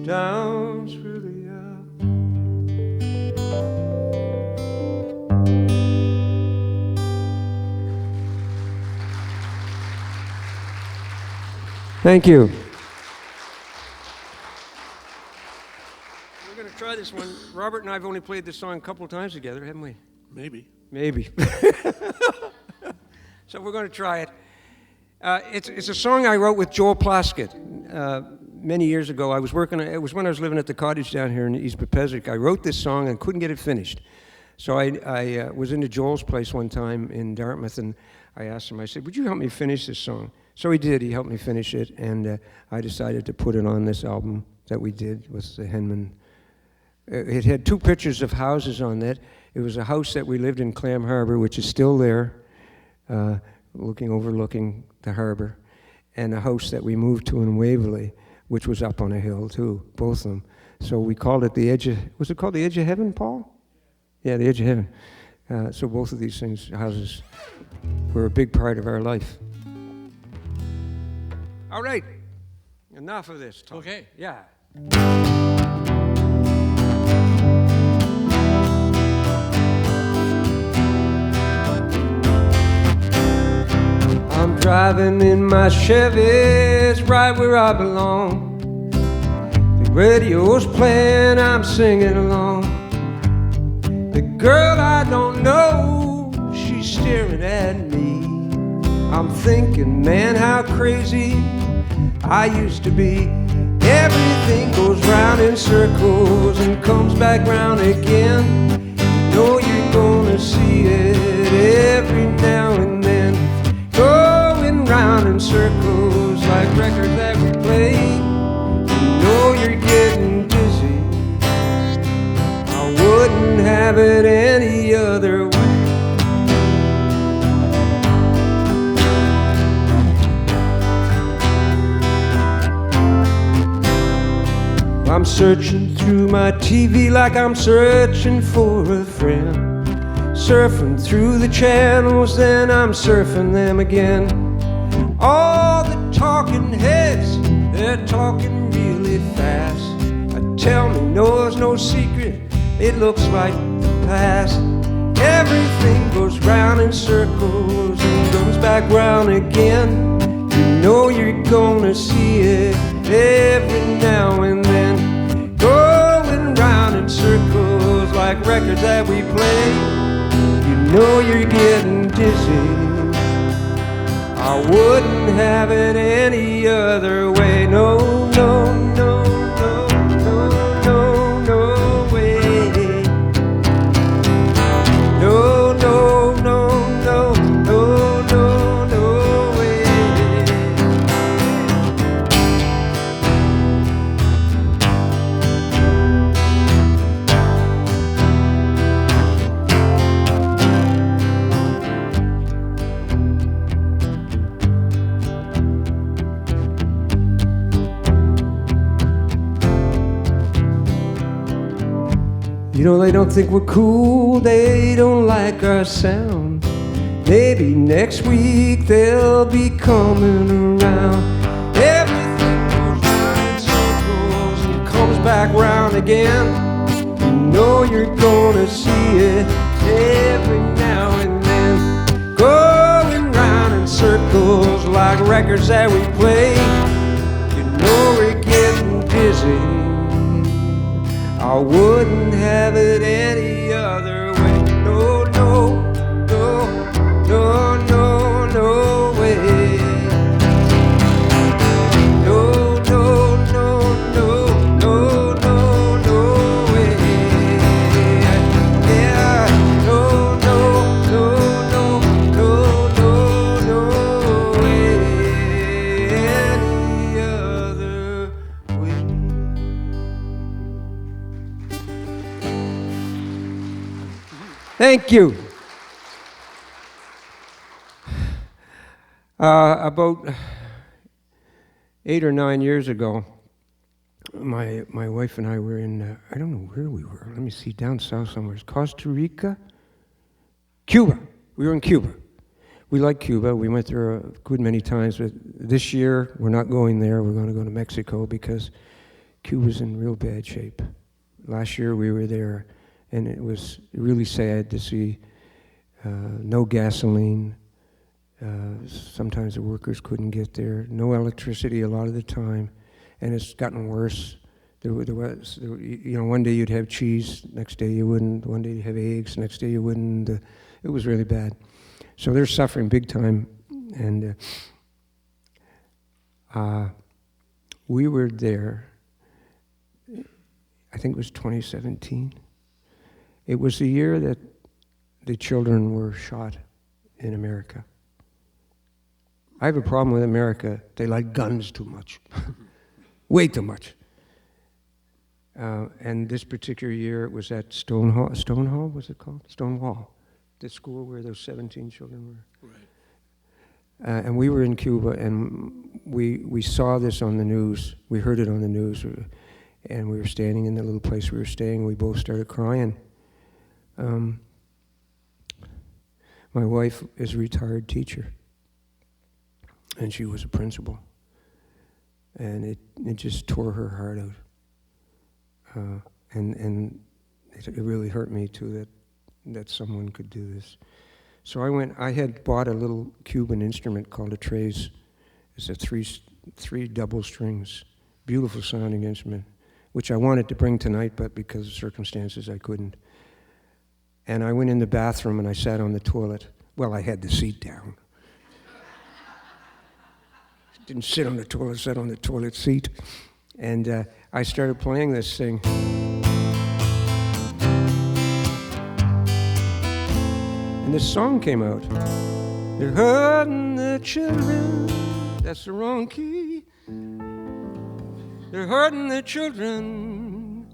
Down's really up. Thank you. We're going to try this one. Robert and I have only played this song a couple of times together, haven't we? Maybe. Maybe. So we're going to try it. It's a song I wrote with Joel Plaskett. Many years ago, it was when I was living at the cottage down here in East Pepesic. I wrote this song and couldn't get it finished. So I was into Joel's place one time in Dartmouth, and I asked him, I said, would you help me finish this song? So he did. He helped me finish it, and I decided to put it on this album that we did with the Henman. It had two pictures of houses on it. It was a house that we lived in Clam Harbor, which is still there, overlooking the harbor, and a house that we moved to in Waverly, which was up on a hill too, both of them. So we called it the Edge of, was it called the Edge of Heaven, Paul? Yeah, the Edge of Heaven. So both of these houses were a big part of our life. All right, enough of this talk. Okay. Yeah. I'm driving in my Chevy, it's right where I belong. The radio's playing, I'm singing along. The girl I don't know, she's staring at me. I'm thinking, man, how crazy I used to be. Everything goes round in circles and comes back round again. You know you're gonna see it every now and then. Going round in circles like records that we play. You know you're getting dizzy. I wouldn't have it any other way. I'm searching through my TV like I'm searching for a friend. Surfing through the channels, then I'm surfing them again. All the talking heads, they're talking really fast. Tell me, no, it's no secret, it looks like the past. Everything goes round in circles and goes back round again. You know you're gonna see it every now and then. Going round in circles like records that we play. You know you're getting dizzy. I wouldn't have it any other way. No, no, no, no, no, no, no way. No, no, no, no, no, no, no way. You know, they don't think we're cool, they don't like our sound. Maybe next week they'll be coming around. Everything goes round in circles and comes back round again. You know you're gonna see it every now and then. Going round in circles like records that we play. You know we're getting busy. I wouldn't have it any other way. No, no, no, no, no, no way. No, no, no, no, no, no, no way. Yeah, no, no, no, no, no, no, no way. Any other way. Thank you. About 8 or 9 years ago, my wife and I were in, I don't know where we were. Let me see, down south somewhere. Costa Rica? Cuba. We were in Cuba. We like Cuba. We went there a good many times. But this year, we're not going there. We're going to go to Mexico because Cuba's in real bad shape. Last year, we were there. And it was really sad to see no gasoline. Sometimes the workers couldn't get there. No electricity a lot of the time, and it's gotten worse. There was, you know, one day you'd have cheese, next day you wouldn't. One day you'd have eggs, next day you wouldn't. It was really bad. So they're suffering big time, and we were there. I think it was 2017. It was the year that the children were shot in America. I have a problem with America. They like guns too much. Way too much. And this particular year, it was at Stonewall, was it called? Stonewall, the school where those 17 children were. Right. And we were in Cuba, and we saw this on the news. We heard it on the news, and we were standing in the little place we were staying. We both started crying. My wife is a retired teacher, and she was a principal. And it just tore her heart out. And it really hurt me, too, that someone could do this. So I had bought a little Cuban instrument called a tres. It's a three double strings, beautiful sounding instrument, which I wanted to bring tonight, but because of circumstances I couldn't. And I went in the bathroom and I sat on the toilet. Well, I had the seat down. Didn't sit on the toilet, sat on the toilet seat. And I started playing this thing. And this song came out. They're hurting the children. That's the wrong key. They're hurting the children,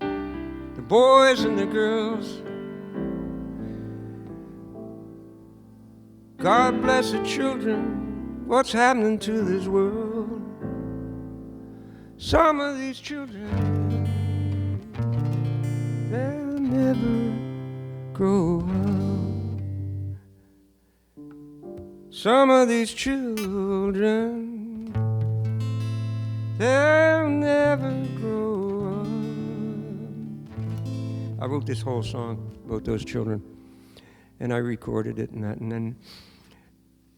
the boys and the girls. God bless the children. What's happening to this world? Some of these children, they'll never grow up. Some of these children, they'll never grow up. I wrote this whole song about those children, and I recorded it and that. And then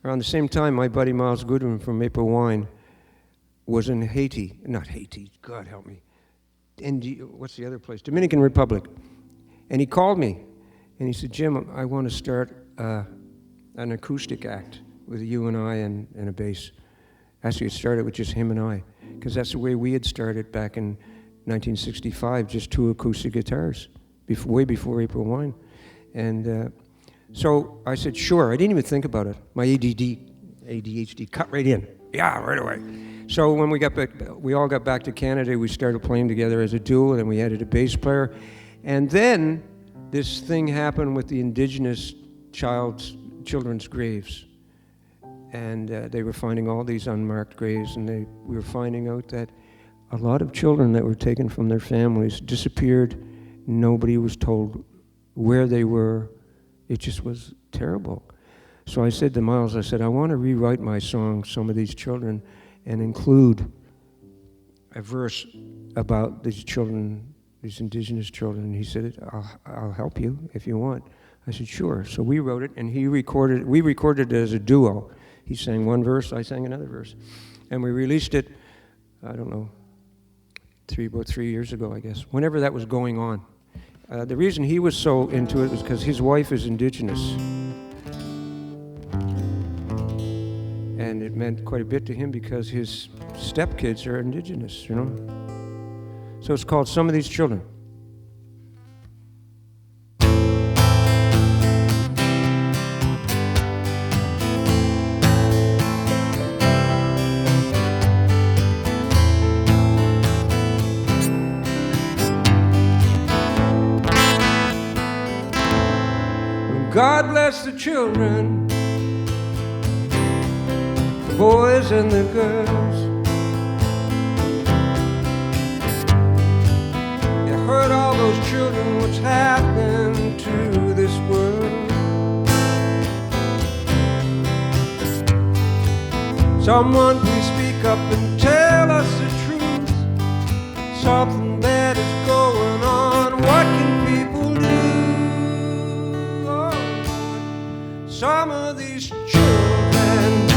around the same time, my buddy Miles Goodwin from Maple Wine was in Haiti. Not Haiti, God help me. What's the other place? Dominican Republic. And he called me, and he said, Jim, I want to start an acoustic act with you and I and a bass. Actually, it started with just him and I, because that's the way we had started back in 1965, just 2 acoustic guitars, way before April Wine. And so I said, sure. I didn't even think about it. My ADHD cut right in. Yeah, right away. So when we all got back to Canada, we started playing together as a duo, and then we added a bass player. And then this thing happened with the indigenous children's graves. And they were finding all these unmarked graves, and we were finding out that a lot of children that were taken from their families disappeared. Nobody was told where they were. It just was terrible. So I said to Miles, I want to rewrite my song, Some of These Children, and include a verse about these children, these indigenous children. And he said, I'll help you if you want. I said, sure. So we wrote it, and we recorded it as a duo. He sang one verse, I sang another verse. And we released it, I don't know, about 3 years ago, I guess, whenever that was going on. The reason he was so into it was because his wife is indigenous. And it meant quite a bit to him because his stepkids are indigenous, you know. So it's called Some of These Children. God bless the children, the boys and the girls. You heard all those children, what's happening to this world. Someone please speak up and tell us the truth. Something bad is going on, what can people do? Some of these children,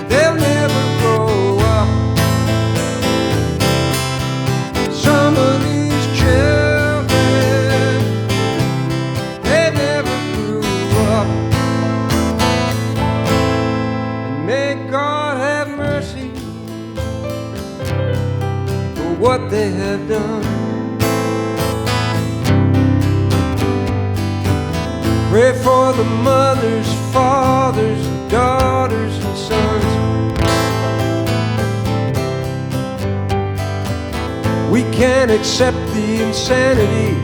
they'll never grow up. Some of these children, they never grew up. And may God have mercy for what they have done. Pray for the mothers, fathers, daughters, and sons. We can't accept the insanity.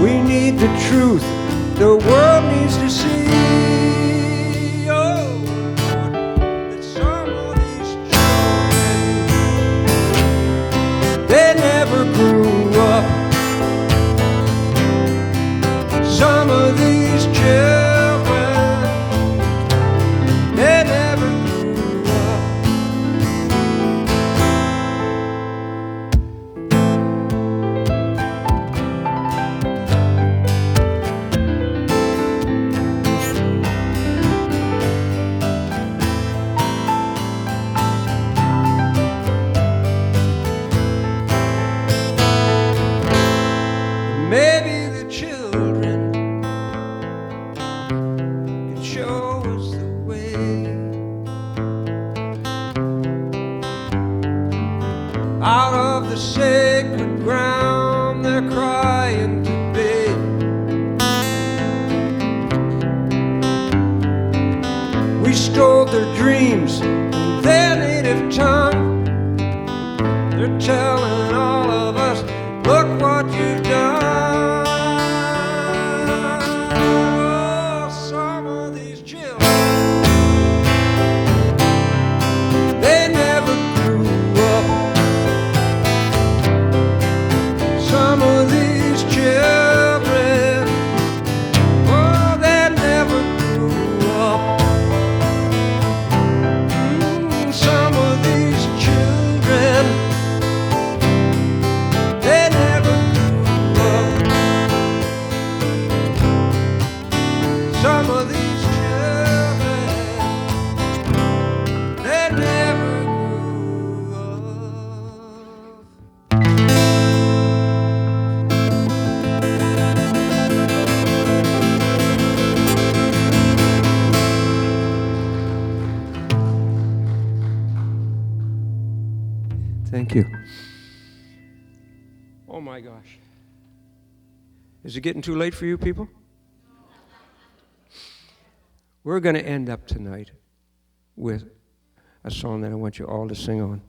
We need the truth the world needs to see. Oh, that some of these children, they never grew up. out of the sacred ground they're crying today. We stole their dreams and their native tongue. They're telling all of us, look what you've done. Oh, some of these children, they never grew up. Some of these children, oh, they never grew up. Some of these children, they never grew up. Some of these children, they never grew up. Thank you. Oh my gosh. Is it getting too late for you people? We're going to end up tonight with a song that I want you all to sing on.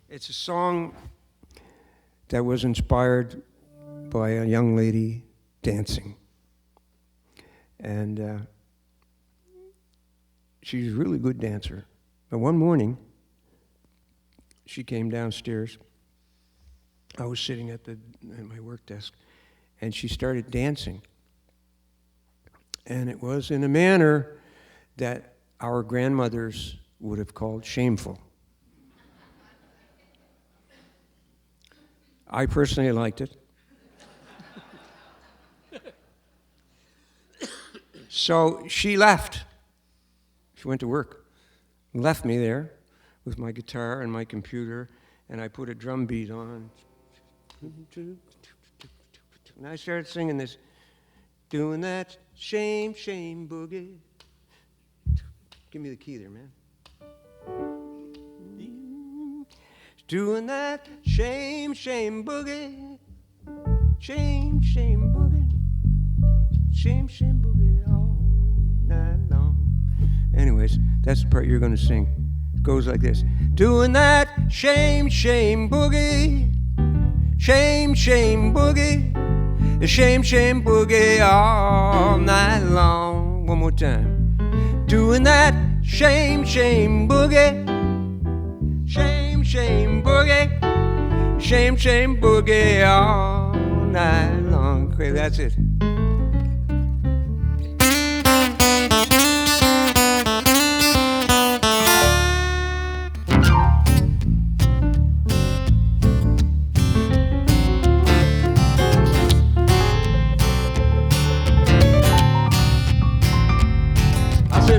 It's a song that was inspired by a young lady dancing. And she's a really good dancer. But one morning, she came downstairs. I was sitting at my work desk, and she started dancing. And it was in a manner that our grandmothers would have called shameful. I personally liked it. So she left. She went to work, left me there with my guitar and my computer, and I put a drum beat on. And I started singing this, doing that shame, shame boogie. Give me the key there, man. Doing that shame, shame boogie. Shame, shame boogie. Shame, shame boogie all night long. Anyways, that's the part you're going to sing. It goes like this. Doing that shame, shame boogie. Shame, shame boogie. The shame, shame boogie all night long. One more time. Doing that shame, shame boogie. Shame, shame boogie. Shame, shame boogie all night long. Okay, that's it.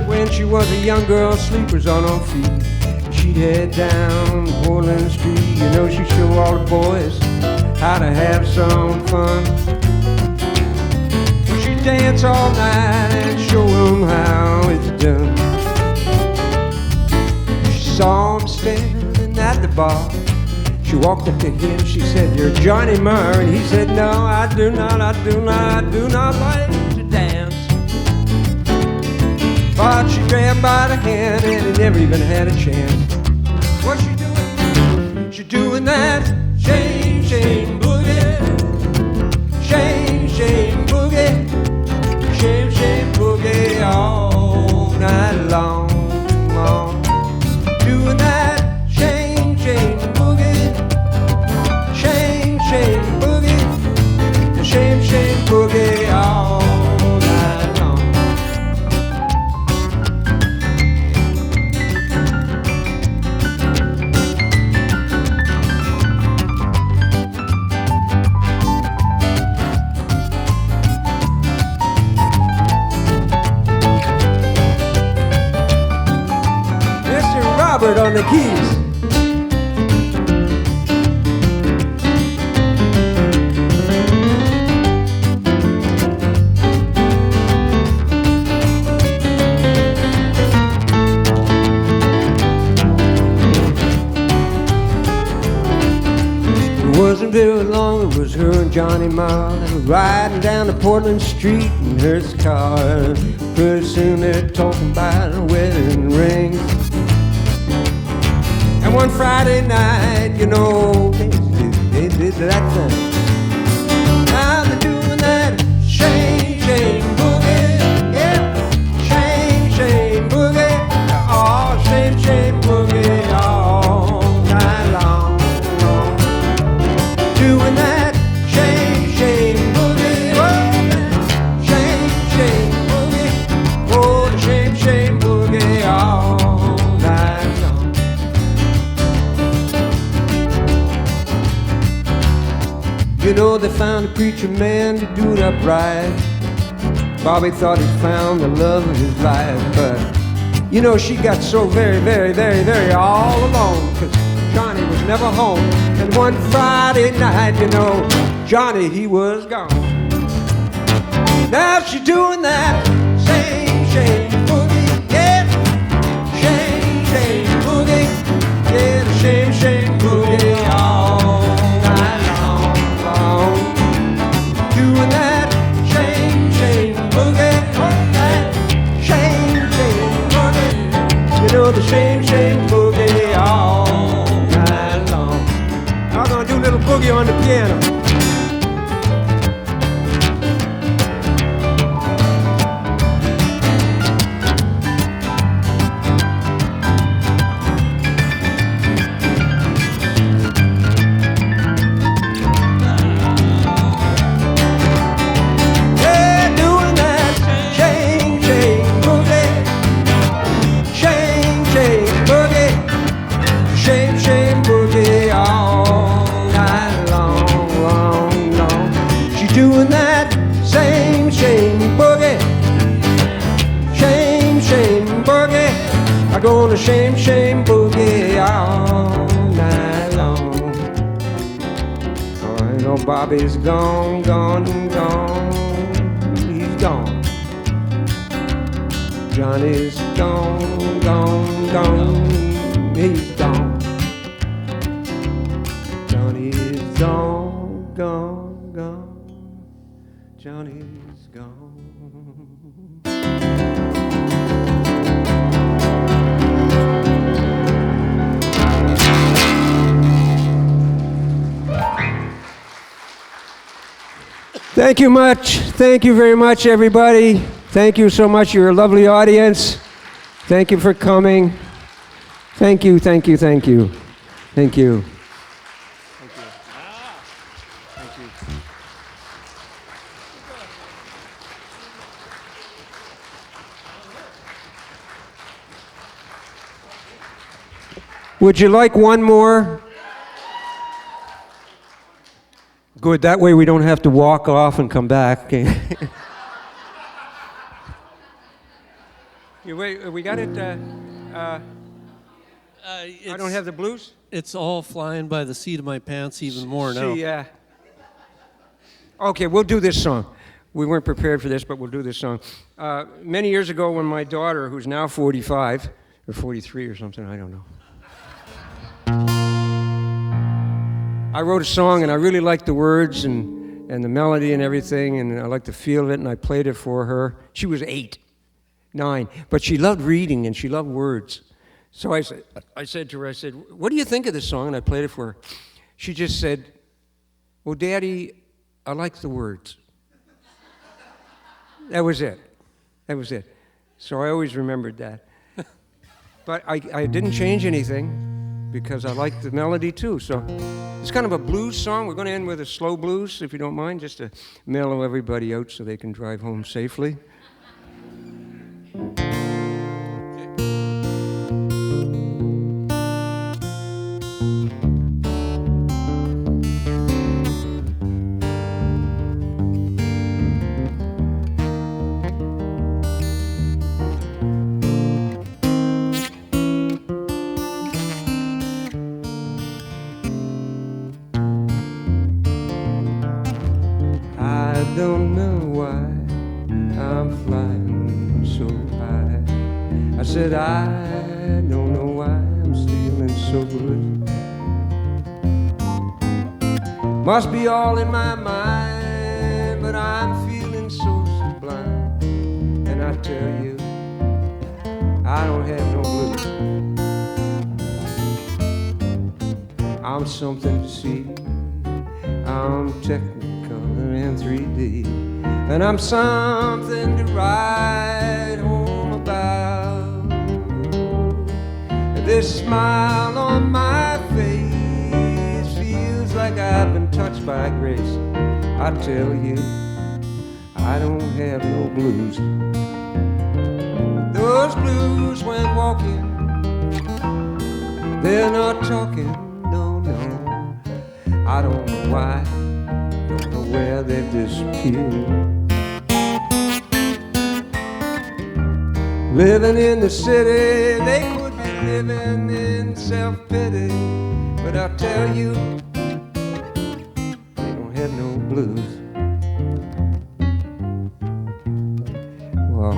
When she was a young girl, sleepers on her feet, she'd head down Portland Street. You know, she'd show all the boys how to have some fun. She'd dance all night and show them how it's done. She saw him standing at the bar. She walked up to him, she said, "You're Johnny Marr." And he said, "No, I do not like to dance." But she grabbed by the hand and he never even had a chance. What's she doing? She doing that shame, shame boogie. Shame, shame boogie. Shame, shame boogie all night long, long. Doing that shame, shame boogie. Shame, shame boogie. Shame, shame boogie all night long. Robert on the keys. wasn't very long, it was her and Johnny Marr. They were riding down the Portland Street in her car. Pretty soon they're talking about a wedding ring. And one Friday night, you know, they did that thing. Now they're doing that shame, shame boogie. Yeah, shame, shame boogie. Oh, shame, shame boogie all night long. Doing that shame, shame boogie. Oh, shame, shame boogie. Oh, the shame, shame boogie all night long. You know, they found a preacher man to do it upright. Bobby thought he'd found the love of his life, but you know, she got so very, very, very, very all alone, because Johnny was never home. And one Friday night, you know, Johnny, he was gone. Now she's doing that same shame boogie, yeah. Shame, shame boogie, yeah, the shame, shame boogie all night long. Doing that shame, shame boogie, oh, that shame, shame boogie. You know, the shame, shame boogie all night long. I'm gonna do a little boogie on the piano. Doing that same, shame boogie. Shame, shame boogie. I'm gonna shame, shame boogie all night long. Oh, I know Bobby's gone, gone, gone. He's gone. Johnny's gone, gone, gone. He's gone. Johnny's gone, gone, gone. Johnny's gone. Thank you much. Thank you very much, everybody. Thank you so much. You're a lovely audience. Thank you for coming. Thank you, thank you, thank you. Thank you. Would you like one more? Good, that way we don't have to walk off and come back. Wait, we got it. I don't have the blues? It's all flying by the seat of my pants even more now. Yeah. Okay, we'll do this song. We weren't prepared for this, but we'll do this song. Many years ago when my daughter, who's now 45, or 43 or something, I don't know. I wrote a song and I really liked the words and the melody and everything, and I liked the feel of it, and I played it for her. She was 8, 9, but she loved reading and she loved words. So I said to her, what do you think of this song? And I played it for her. She just said, well, Daddy, I like the words. That was it. That was it. So I always remembered that. But I didn't change anything, because I like the melody too. So it's kind of a blues song. We're going to end with a slow blues, if you don't mind, just to mellow everybody out so they can drive home safely. I don't know why I'm flying so high. I said I don't know why I'm feeling so good. Must be all in my mind, but I'm feeling so sublime. And I tell you, I don't have no blues. I'm something to see. I'm Technicolor and 3D, and I'm something to write home about. This smile on my face feels like I've been touched by grace. I tell you, I don't have no blues. Those blues when walking, they're not talking, no, no. I don't know why, don't know where they've disappeared. Living in the city, they could be living in self-pity, but I'll tell you, they don't have no blues. Well,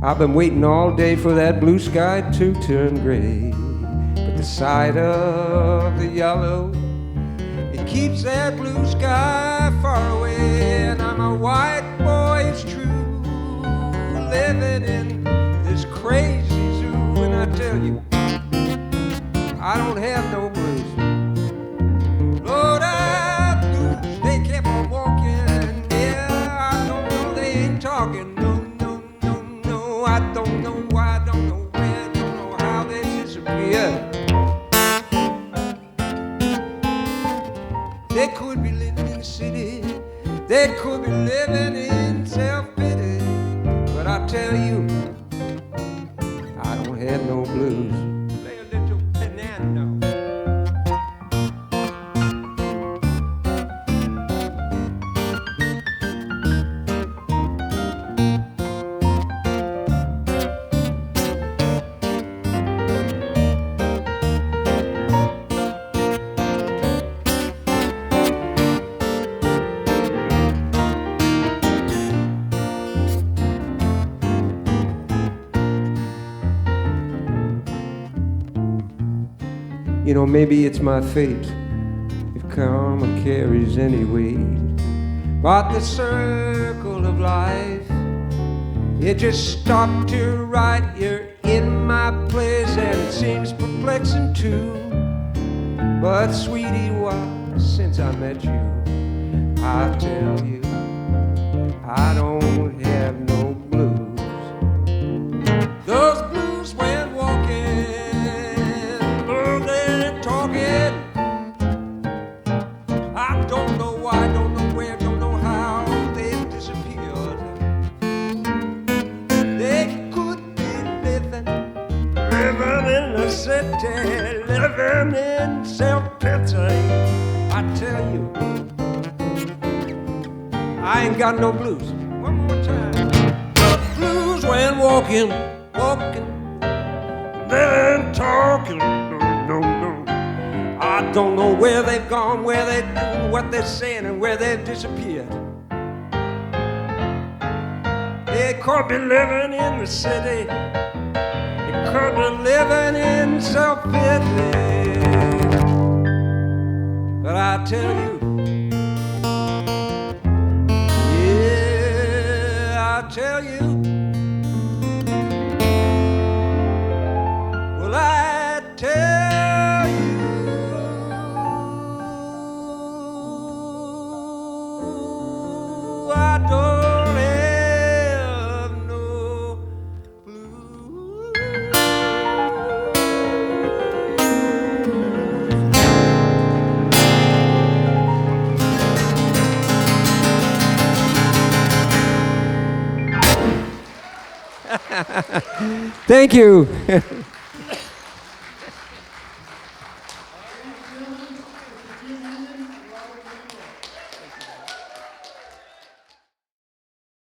I've been waiting all day for that blue sky to turn gray, but the sight of the yellow, it keeps that blue sky far away. And I'm a white boy, it's true, living in this crazy zoo. And I tell you, I don't have no blues. Lord, I blues, they kept on walking. Yeah, I don't know, they ain't talking. No, no, no, no, I don't know why, I don't know where, I don't know how they disappeared. They could be living in the city, they could be living in self-pity, but I tell you, I don't have no blues. Play a little piano. You know, maybe it's my fate if karma carries any weight. But the circle of life, it just stopped to right. You're in my place and it seems perplexing too. But sweetie, why, since I met you, I tell you, I don't have no blues. Those blues when walking, talking. I don't know why, don't know where, don't know how they've disappeared. They could be living in the city, living in self-pity. I tell you, I ain't got no blues. One more time. The blues when walking, then talking. No, no. I don't know where they've gone, where they're doing, what they're saying, and where they've disappeared. They could be living in the city, they could be living in self-pity. But I tell you, yeah, I tell you, well, I tell you, I don't have no blues. Thank you.